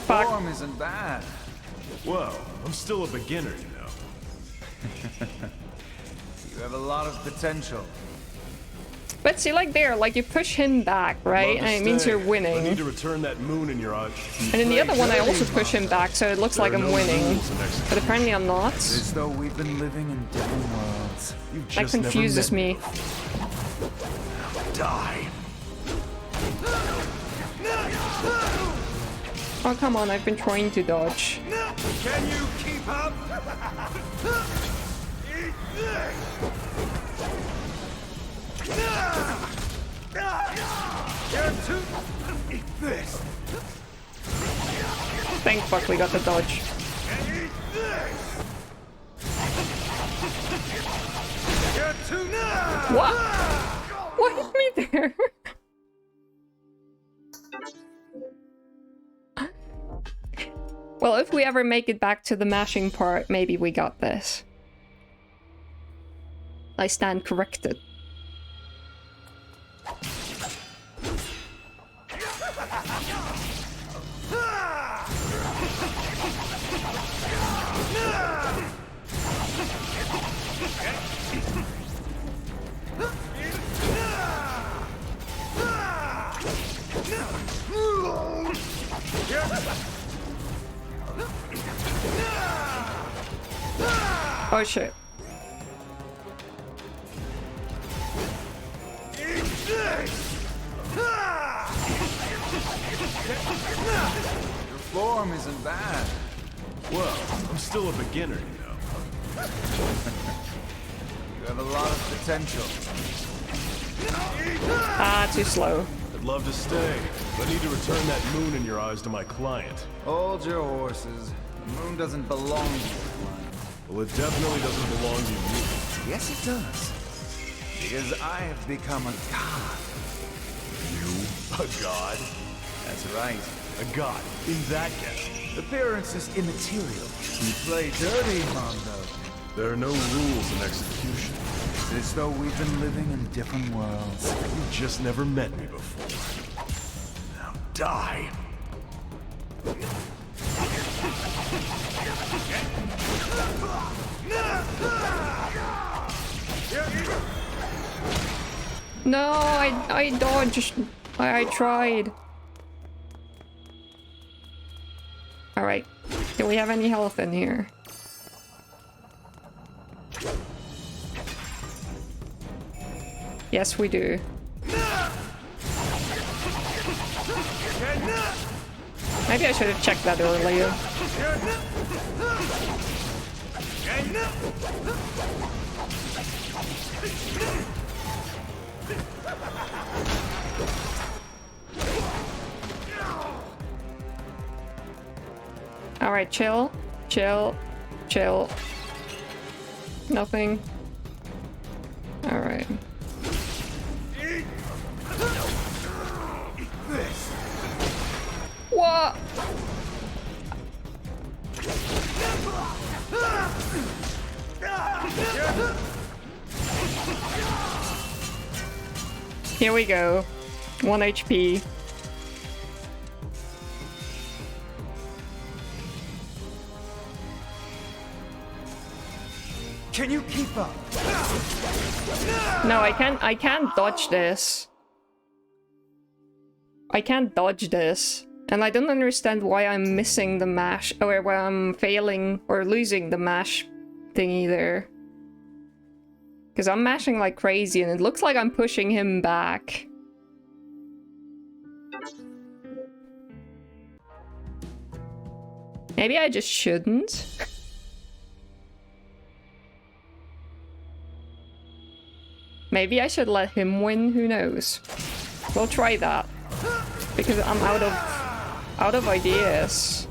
Fuck. Form isn't bad. Whoa, I'm still a beginner, you know. You have a lot of potential. But see, like there, like you push him back, right? And it means you're I winning. need to return that moon in your eyes. And in the other one, I also push him back, so it looks like I'm winning. But apparently I'm not. It's as though we've been living in different worlds. That confuses me. Die. Oh, come on, I've been trying to dodge. Can you keep up? You're too... Eat this. Thank fuck we got the dodge. Eat this. You're too... What? What hit me there? Well, if we ever make it back to the mashing part, maybe we got this. I stand corrected. Oh shit. Your form isn't bad. Well, I'm still a beginner, you know. You have a lot of potential. Ah, too slow. I'd love to stay, but I need to return that moon in your eyes to my client. Hold your horses. The moon doesn't belong to your client. Well, it definitely doesn't belong to you. Yes, it does. Because I have become a god. You? A god? That's right. A god? In that case. Appearance is immaterial. You play dirty, Mondo. There are no rules in execution. It's as though we've been living in different worlds. You've just never met me before. Now die. No, I dodged. I tried. Alright. Do we have any health in here? Yes, we do. Maybe I should have checked that earlier. Alright, chill. Chill. Chill. Nothing. Alright. What? Here we go. 1 HP. Can you keep up? No, I can't dodge this. I can't dodge this. And I don't understand why I'm missing the mash, or why I'm failing or losing the mash thingy there. Because I'm mashing like crazy and it looks like I'm pushing him back. Maybe I just shouldn't. Maybe I should let him win, who knows. We'll try that. Because I'm out of ideas.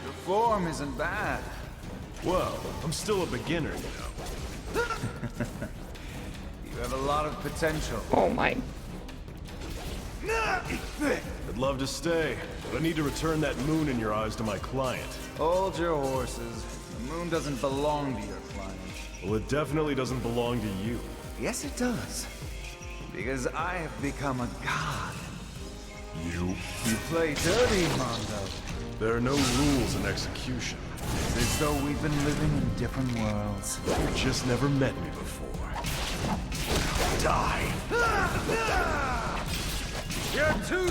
Your form isn't bad. Well, I'm still a beginner, you know. You have a lot of potential. Oh my. I'd love to stay, but I need to return that moon in your eyes to my client. Hold your horses. The moon doesn't belong to your client. Well, it definitely doesn't belong to you. Yes, it does. Because I have become a god. You play dirty, Mondo. There are no rules in execution. It's as though we've been living in different worlds. You just never met me before. Die! You're too...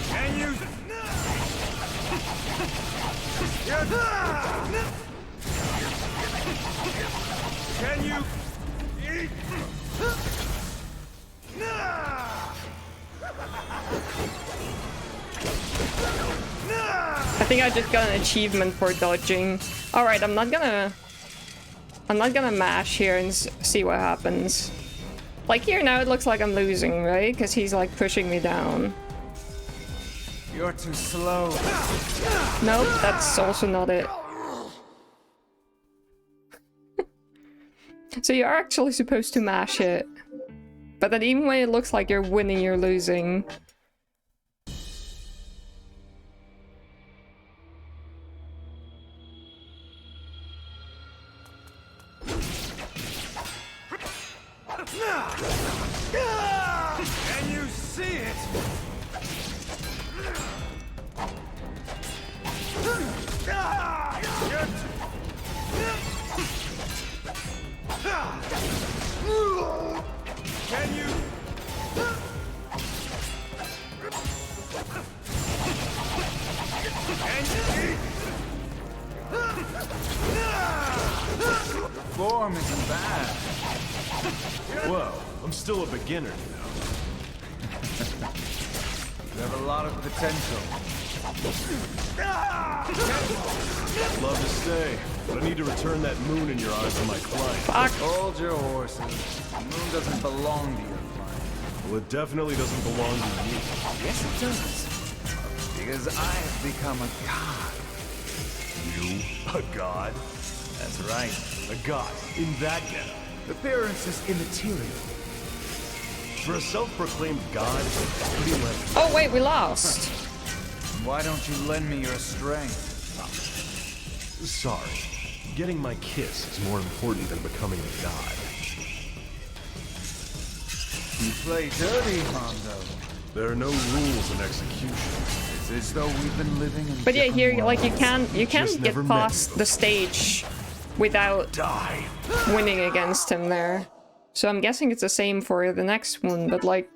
Can you... Can you... eat... I think I just got an achievement for dodging. Alright, I'm not gonna mash here and see what happens. Like here now it looks like I'm losing, right? Because he's like pushing me down. You're too slow. Nope, that's also not it. So you're actually supposed to mash it. But then even when it looks like you're winning, you're losing. Can you see it? Can you? Your form isn't bad. Well, I'm still a beginner, you know. You have a lot of potential. I'd love to stay, but I need to return that moon in your eyes to my client. Fuck. Hold your horses. The moon doesn't belong to your client. Well, it definitely doesn't belong to you. Yes, it does. Because I have become a god. You? A god? That's right. A god? In that getup? Appearance is immaterial. For a self-proclaimed god, it's pretty lame. Oh wait, we lost. Why don't you lend me your strength? Sorry. Getting my kiss is more important than becoming a god. You play dirty, Mondo. There are no rules in execution. It's as though we've been living in But yeah, different here, like, you worlds. can't get past the stage without winning against him there. So I'm guessing it's the same for the next one, but like,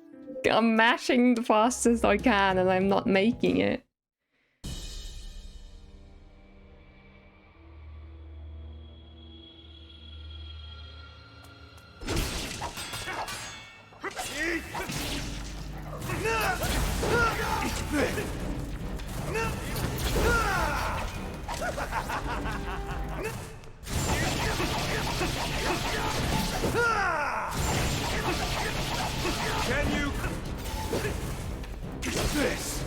I'm mashing the fastest I can and I'm not making it. Can you... This!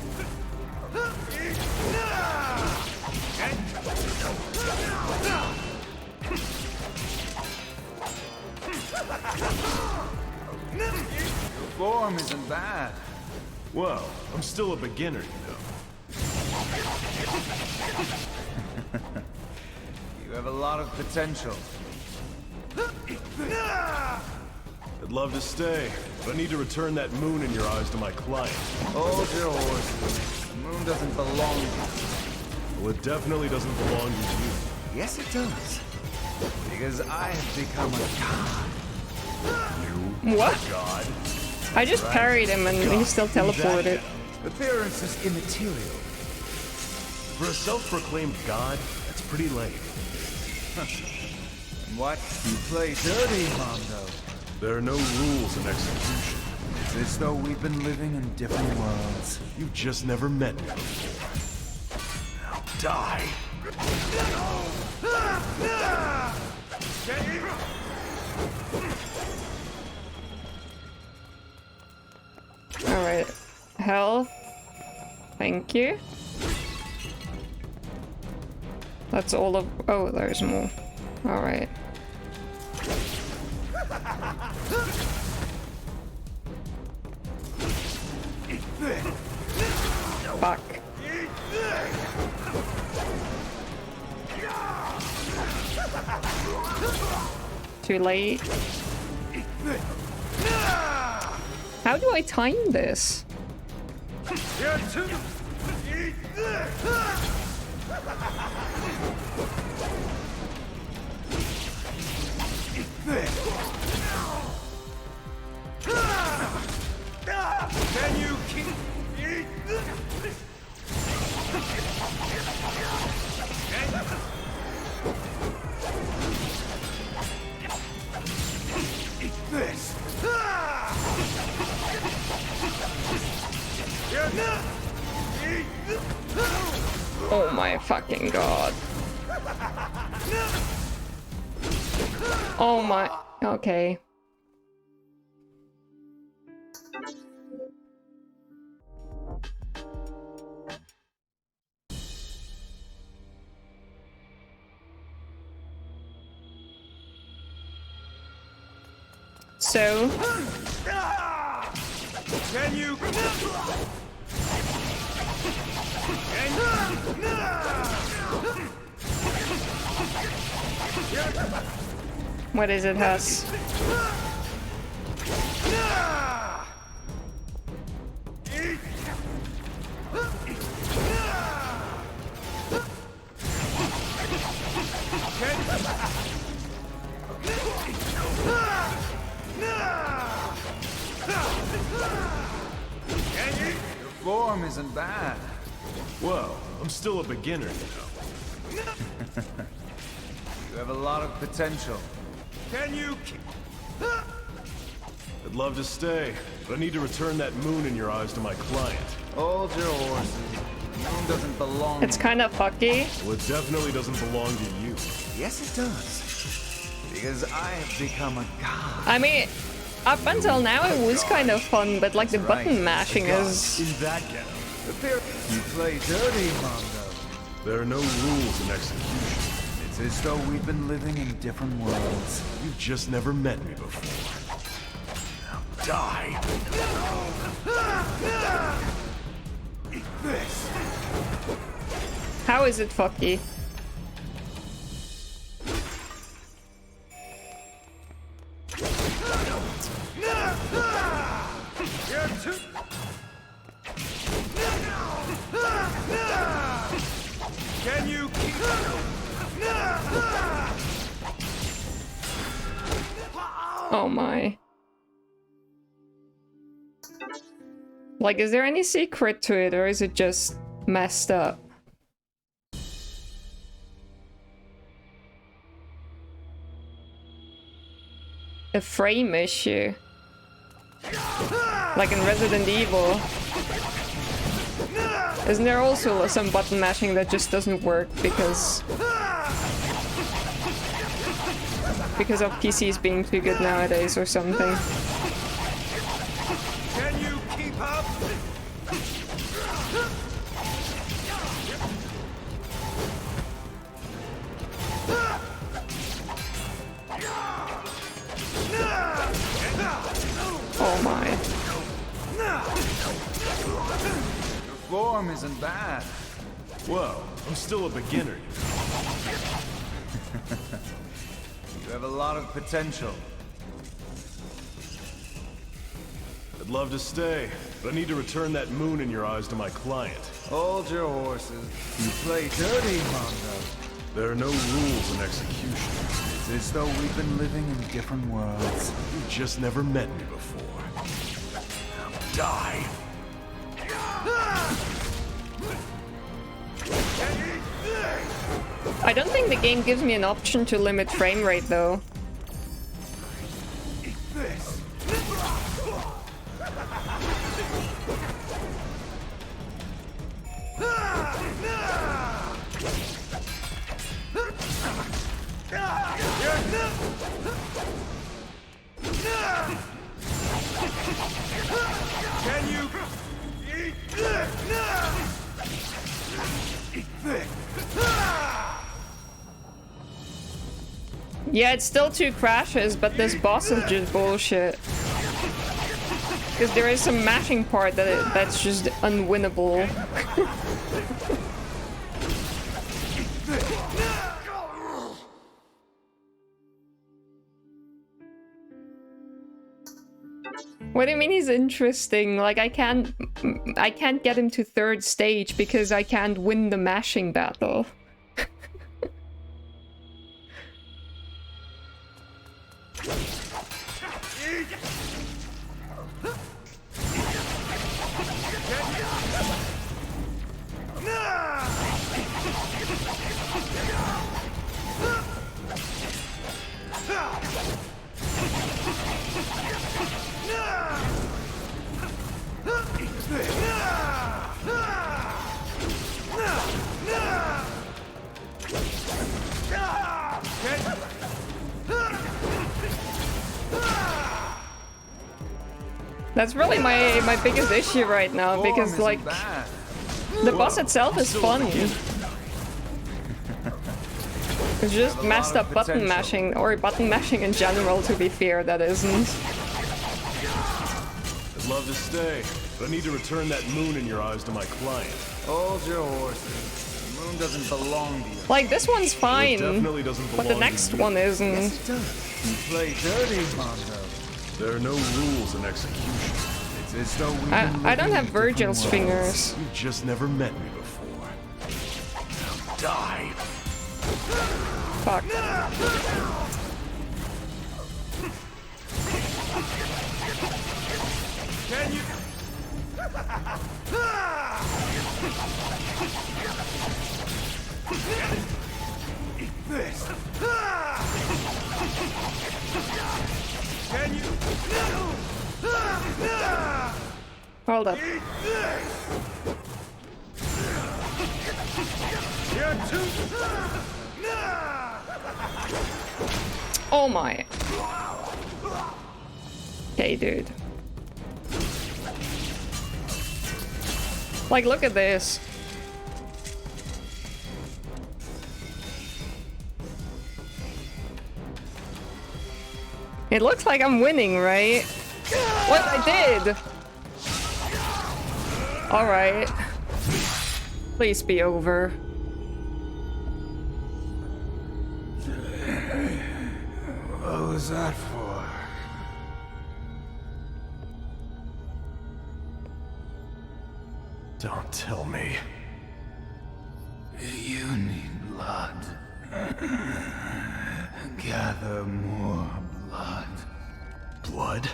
Your form isn't bad. Well, I'm still a beginner, you know. You have a lot of potential. I'd love to stay, but I need to return that moon in your eyes to my client. Hold your horses. The moon doesn't belong to you. Well, it definitely doesn't belong to you. Yes, it does. Because I have become a god. What? God. I just parried him and he still teleported. Appearance is immaterial. For a self-proclaimed god, that's pretty lame. And what? You play dirty, Mondo. There are no rules in execution. It's as though we've been living in different worlds. You've just never met me before. Now die. Alright. Health. Thank you. That's all of... Oh, there's more. Alright. Fuck. Too late. How do I time this? Can you keep... Eat this! Oh my fucking god. Oh my... Okay. So... Can you... What is it, Huss? Your form isn't bad. Well, I'm still a beginner, you know. You have a lot of potential. Can you... I'd love to stay, but I need to return that moon in your eyes to my client. Hold your horses. The moon doesn't belong... It's kind of fucky. Well, it definitely doesn't belong to you. Yes, it does. Because I have become a god. I mean, up until now it was kind of fun, but like the button mashing is... In that getup. You play dirty, Mondo. There are no rules in execution. It's as though we've been living in different worlds. You've just never met me before. Now die. Eat this. How is it fucky? Can you keep... Oh my. Like, is there any secret to it, or is it just messed up? A frame issue. Like in Resident Evil. Isn't there also some button mashing that just doesn't work because of PCs being too good nowadays or something? Can you keep up? Oh my. Your form isn't bad. Whoa, I'm still a beginner. You have a lot of potential. I'd love to stay, but I need to return that moon in your eyes to my client. Hold your horses. You play dirty, Mondo. There are no rules in execution. It's as though we've been living in different worlds. You just never met me before. Now die. I don't think the game gives me an option to limit frame rate though. This. Can you eat this? Eat this. Yeah, it's still 2 crashes, but this boss is just bullshit. Because there is some mashing part that's just unwinnable. What do you mean he's interesting? Like, I can't get him to 3rd stage because I can't win the mashing battle. That's really my biggest issue right now, because like the boss itself is fun. It's just messed up button mashing, or button mashing in general, to be fair, that isn't. I'd love to stay, but I need to return that moon in your eyes to my client. Hold your horses. The moon doesn't belong to you. Like, this one's fine, definitely doesn't but the belong next to you. one isn't. Yes, it does. You play dirty, Mondo. There are no rules in execution. It's as though we've been I don't living have in Virgil's different worlds. fingers. You've just never met me before. Now die. Fuck. Can you? Eat this. Can you? Hold up. Eat this. You're too. Oh my. Okay, dude. Like, look at this. It looks like I'm winning, right? What? I did! Alright. Please be over. What was that for? Don't tell me. You need blood. Gather more blood. Blood?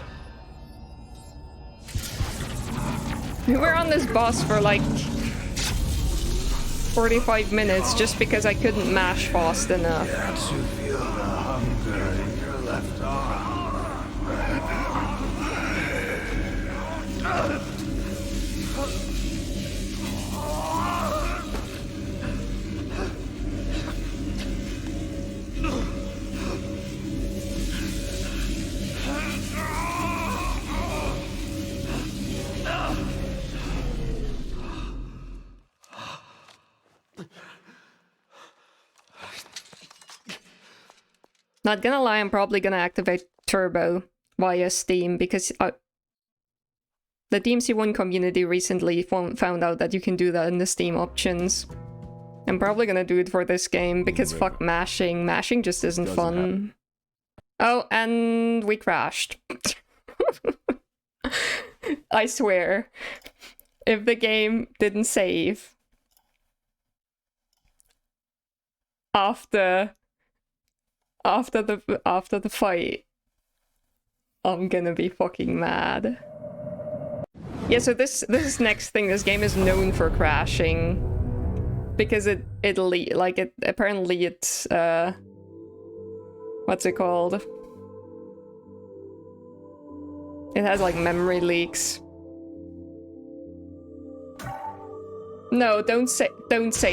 We were on this boss for like 45 minutes just because I couldn't mash fast enough. Can't you feel the hunger in your left arm? Not gonna lie, I'm probably gonna activate Turbo via Steam because the DMC1 community recently found out that you can do that in the Steam options. I'm probably gonna do it for this game because fuck mashing. Mashing just isn't fun. Oh, and we crashed. I swear. If the game didn't save after the fight, I'm gonna be fucking mad. Yeah, so this next thing, this game is known for crashing because apparently it's what's it called? It has like memory leaks. No, don't say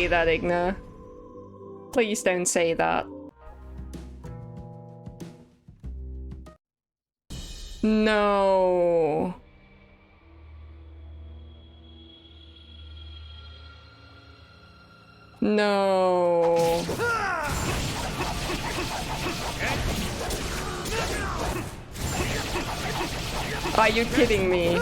that, Igna. Please don't say that. No. No. Are you kidding me?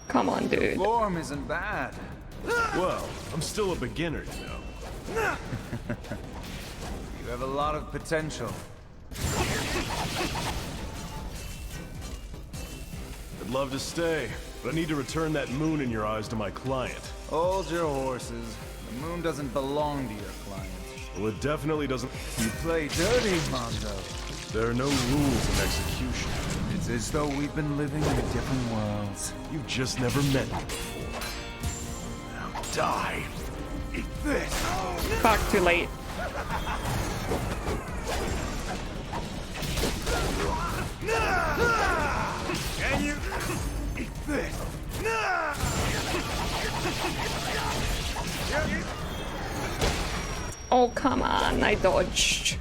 Come on, dude. Form isn't bad. Well, I'm still a beginner, you know. You have a lot of potential. I'd love to stay, but I need to return that moon in your eyes to my client. Hold your horses. The moon doesn't belong to your client. Well, it definitely doesn't. You play dirty, Mondo. There are no rules in execution. It's as though we've been living in different worlds. You've just never met me before. Now die. Eat this. Fuck, too late. Can you eat this? Oh, come on, I dodged.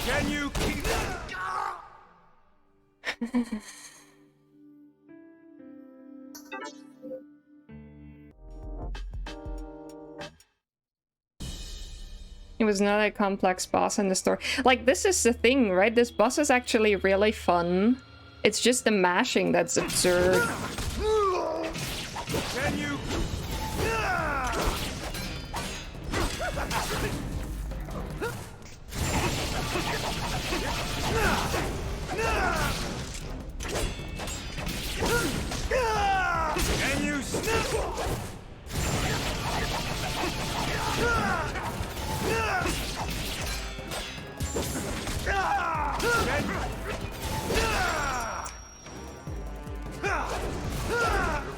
Can you keep... It was not a complex boss in the story. Like, this is the thing, right? This boss is actually really fun. It's just the mashing that's absurd. Can you... Can you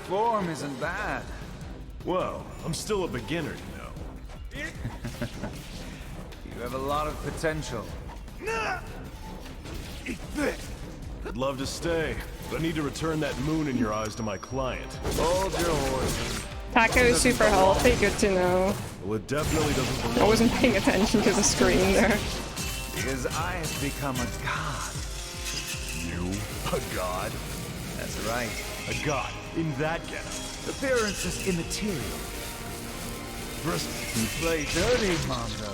Your form isn't bad. Well, I'm still a beginner, you know. You have a lot of potential. Eat this. I'd love to stay, but I need to return that moon in your eyes to my client. Hold your horses. Taco is super healthy, good to know. Well, it definitely doesn't belong. I wasn't paying attention to the screen there. Because I have become a god. You? A god? That's right. A god? In that getup? Appearance is immaterial. bristle. You play dirty, Mondo.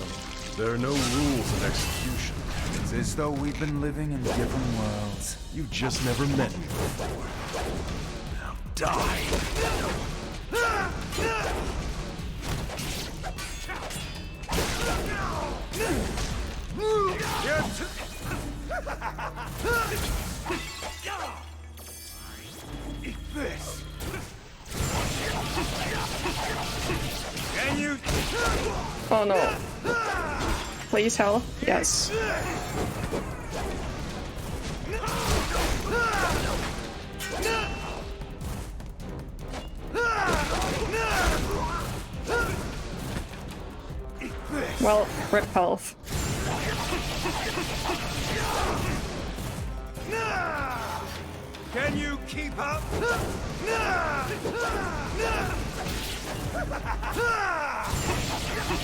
There are no rules in execution. It's as though we've been living in different worlds. You've just never met me before. Now die! Eat this! Can you? Oh no. Please, hell. Yes. Well, rip health. Can you keep up?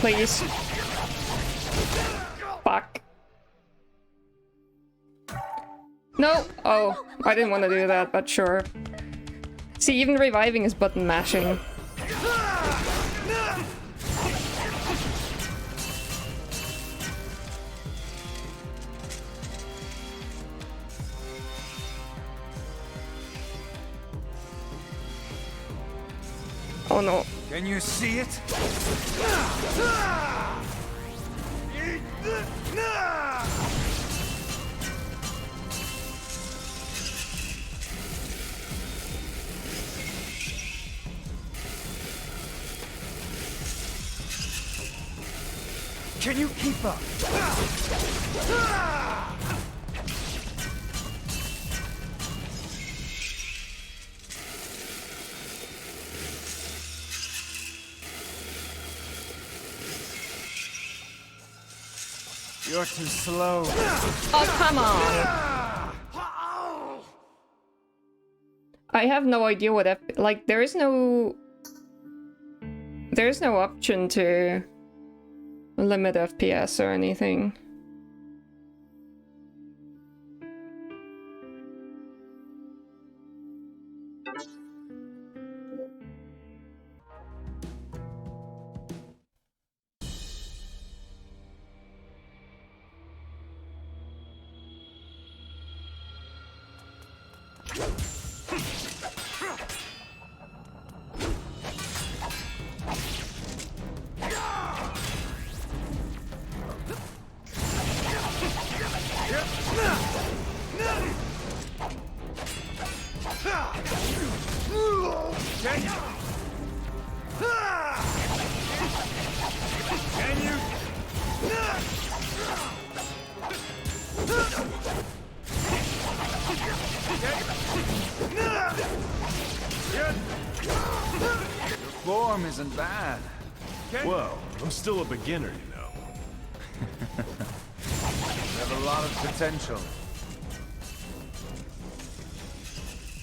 Please. Fuck. No! Oh, I didn't want to do that, but sure. See, even reviving is button mashing. Oh no. Can you see it? Can you keep up? You're too slow. Oh, come on! I have no idea what like, there is no option to limit FPS or anything. Form isn't bad. Well, I'm still a beginner, you know. You have a lot of potential.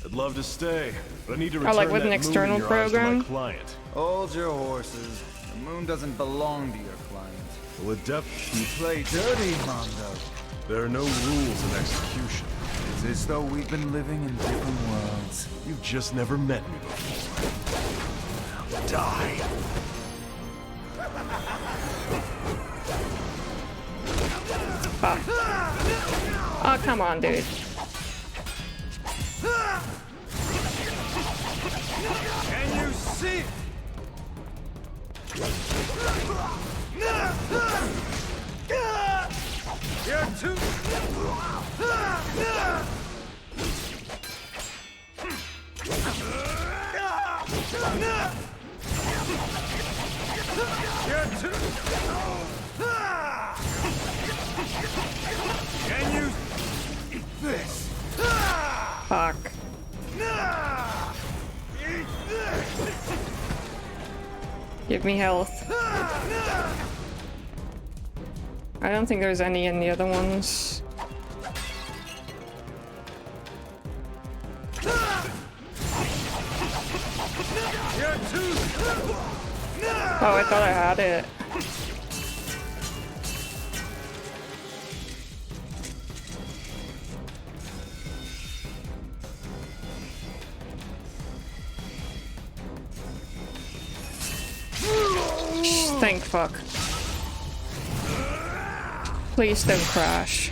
I'd love to stay, but I need to Or return like with that an external moon in your eyes to program? my client. Hold your horses. The moon doesn't belong to your client. Well, it You play dirty, Mondo. There are no rules in execution. It's as though we've been living in different worlds. You've just never met me before. Now die! Fuck. Oh, come on, dude. Can you see? You're too. You're too. Can you eat this? Fuck. Eat this. Give me health. I don't think there's any in the other ones. Oh, I thought I had it. Thank fuck. Please don't crash.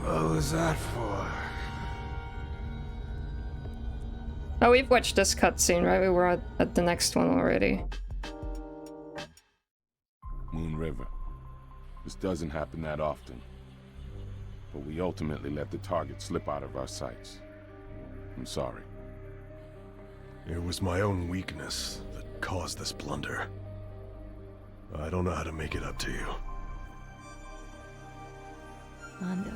What was that for? Oh, we've watched this cutscene, right? We were at the next one already. Moon River. This doesn't happen that often. But we ultimately let the target slip out of our sights. I'm sorry. It was my own weakness that caused this blunder. I don't know how to make it up to you. Mondo.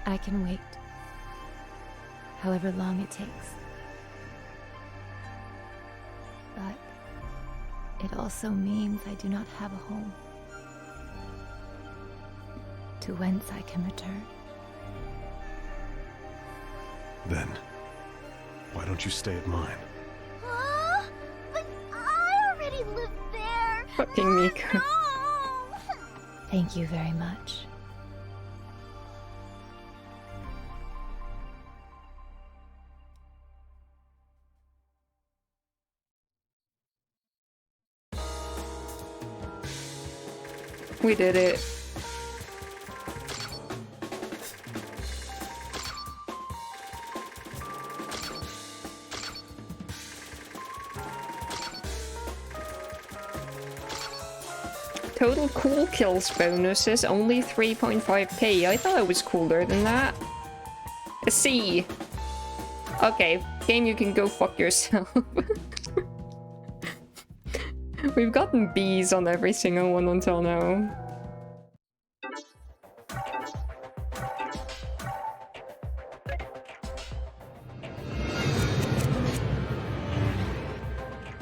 I can wait. However long it takes. But it also means I do not have a home. To whence I can return. Then, why don't you stay at mine? But I already live there! Fucking Miko. Thank you very much. We did it. Total cool kills bonus is only 3.5k. I thought it was cooler than that. A C. Okay, game, you can go fuck yourself. We've gotten B's on every single one until now.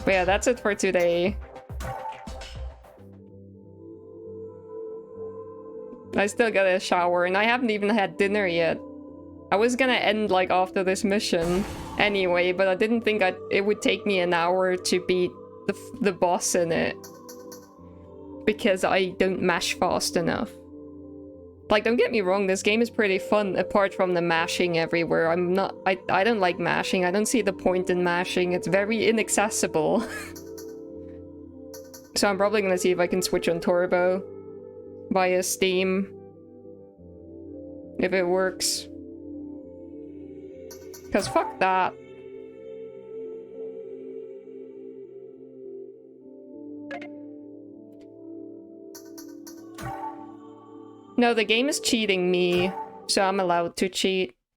But yeah, that's it for today. I still gotta shower, and I haven't even had dinner yet. I was gonna end like after this mission anyway, but I didn't think it would take me an hour to beat the boss in it. Because I don't mash fast enough. Like, don't get me wrong, this game is pretty fun apart from the mashing everywhere. I don't like mashing. I don't see the point in mashing. It's very inaccessible. So I'm probably gonna see if I can switch on Turbo via Steam. If it works. Because fuck that. No, the game is cheating me, so I'm allowed to cheat.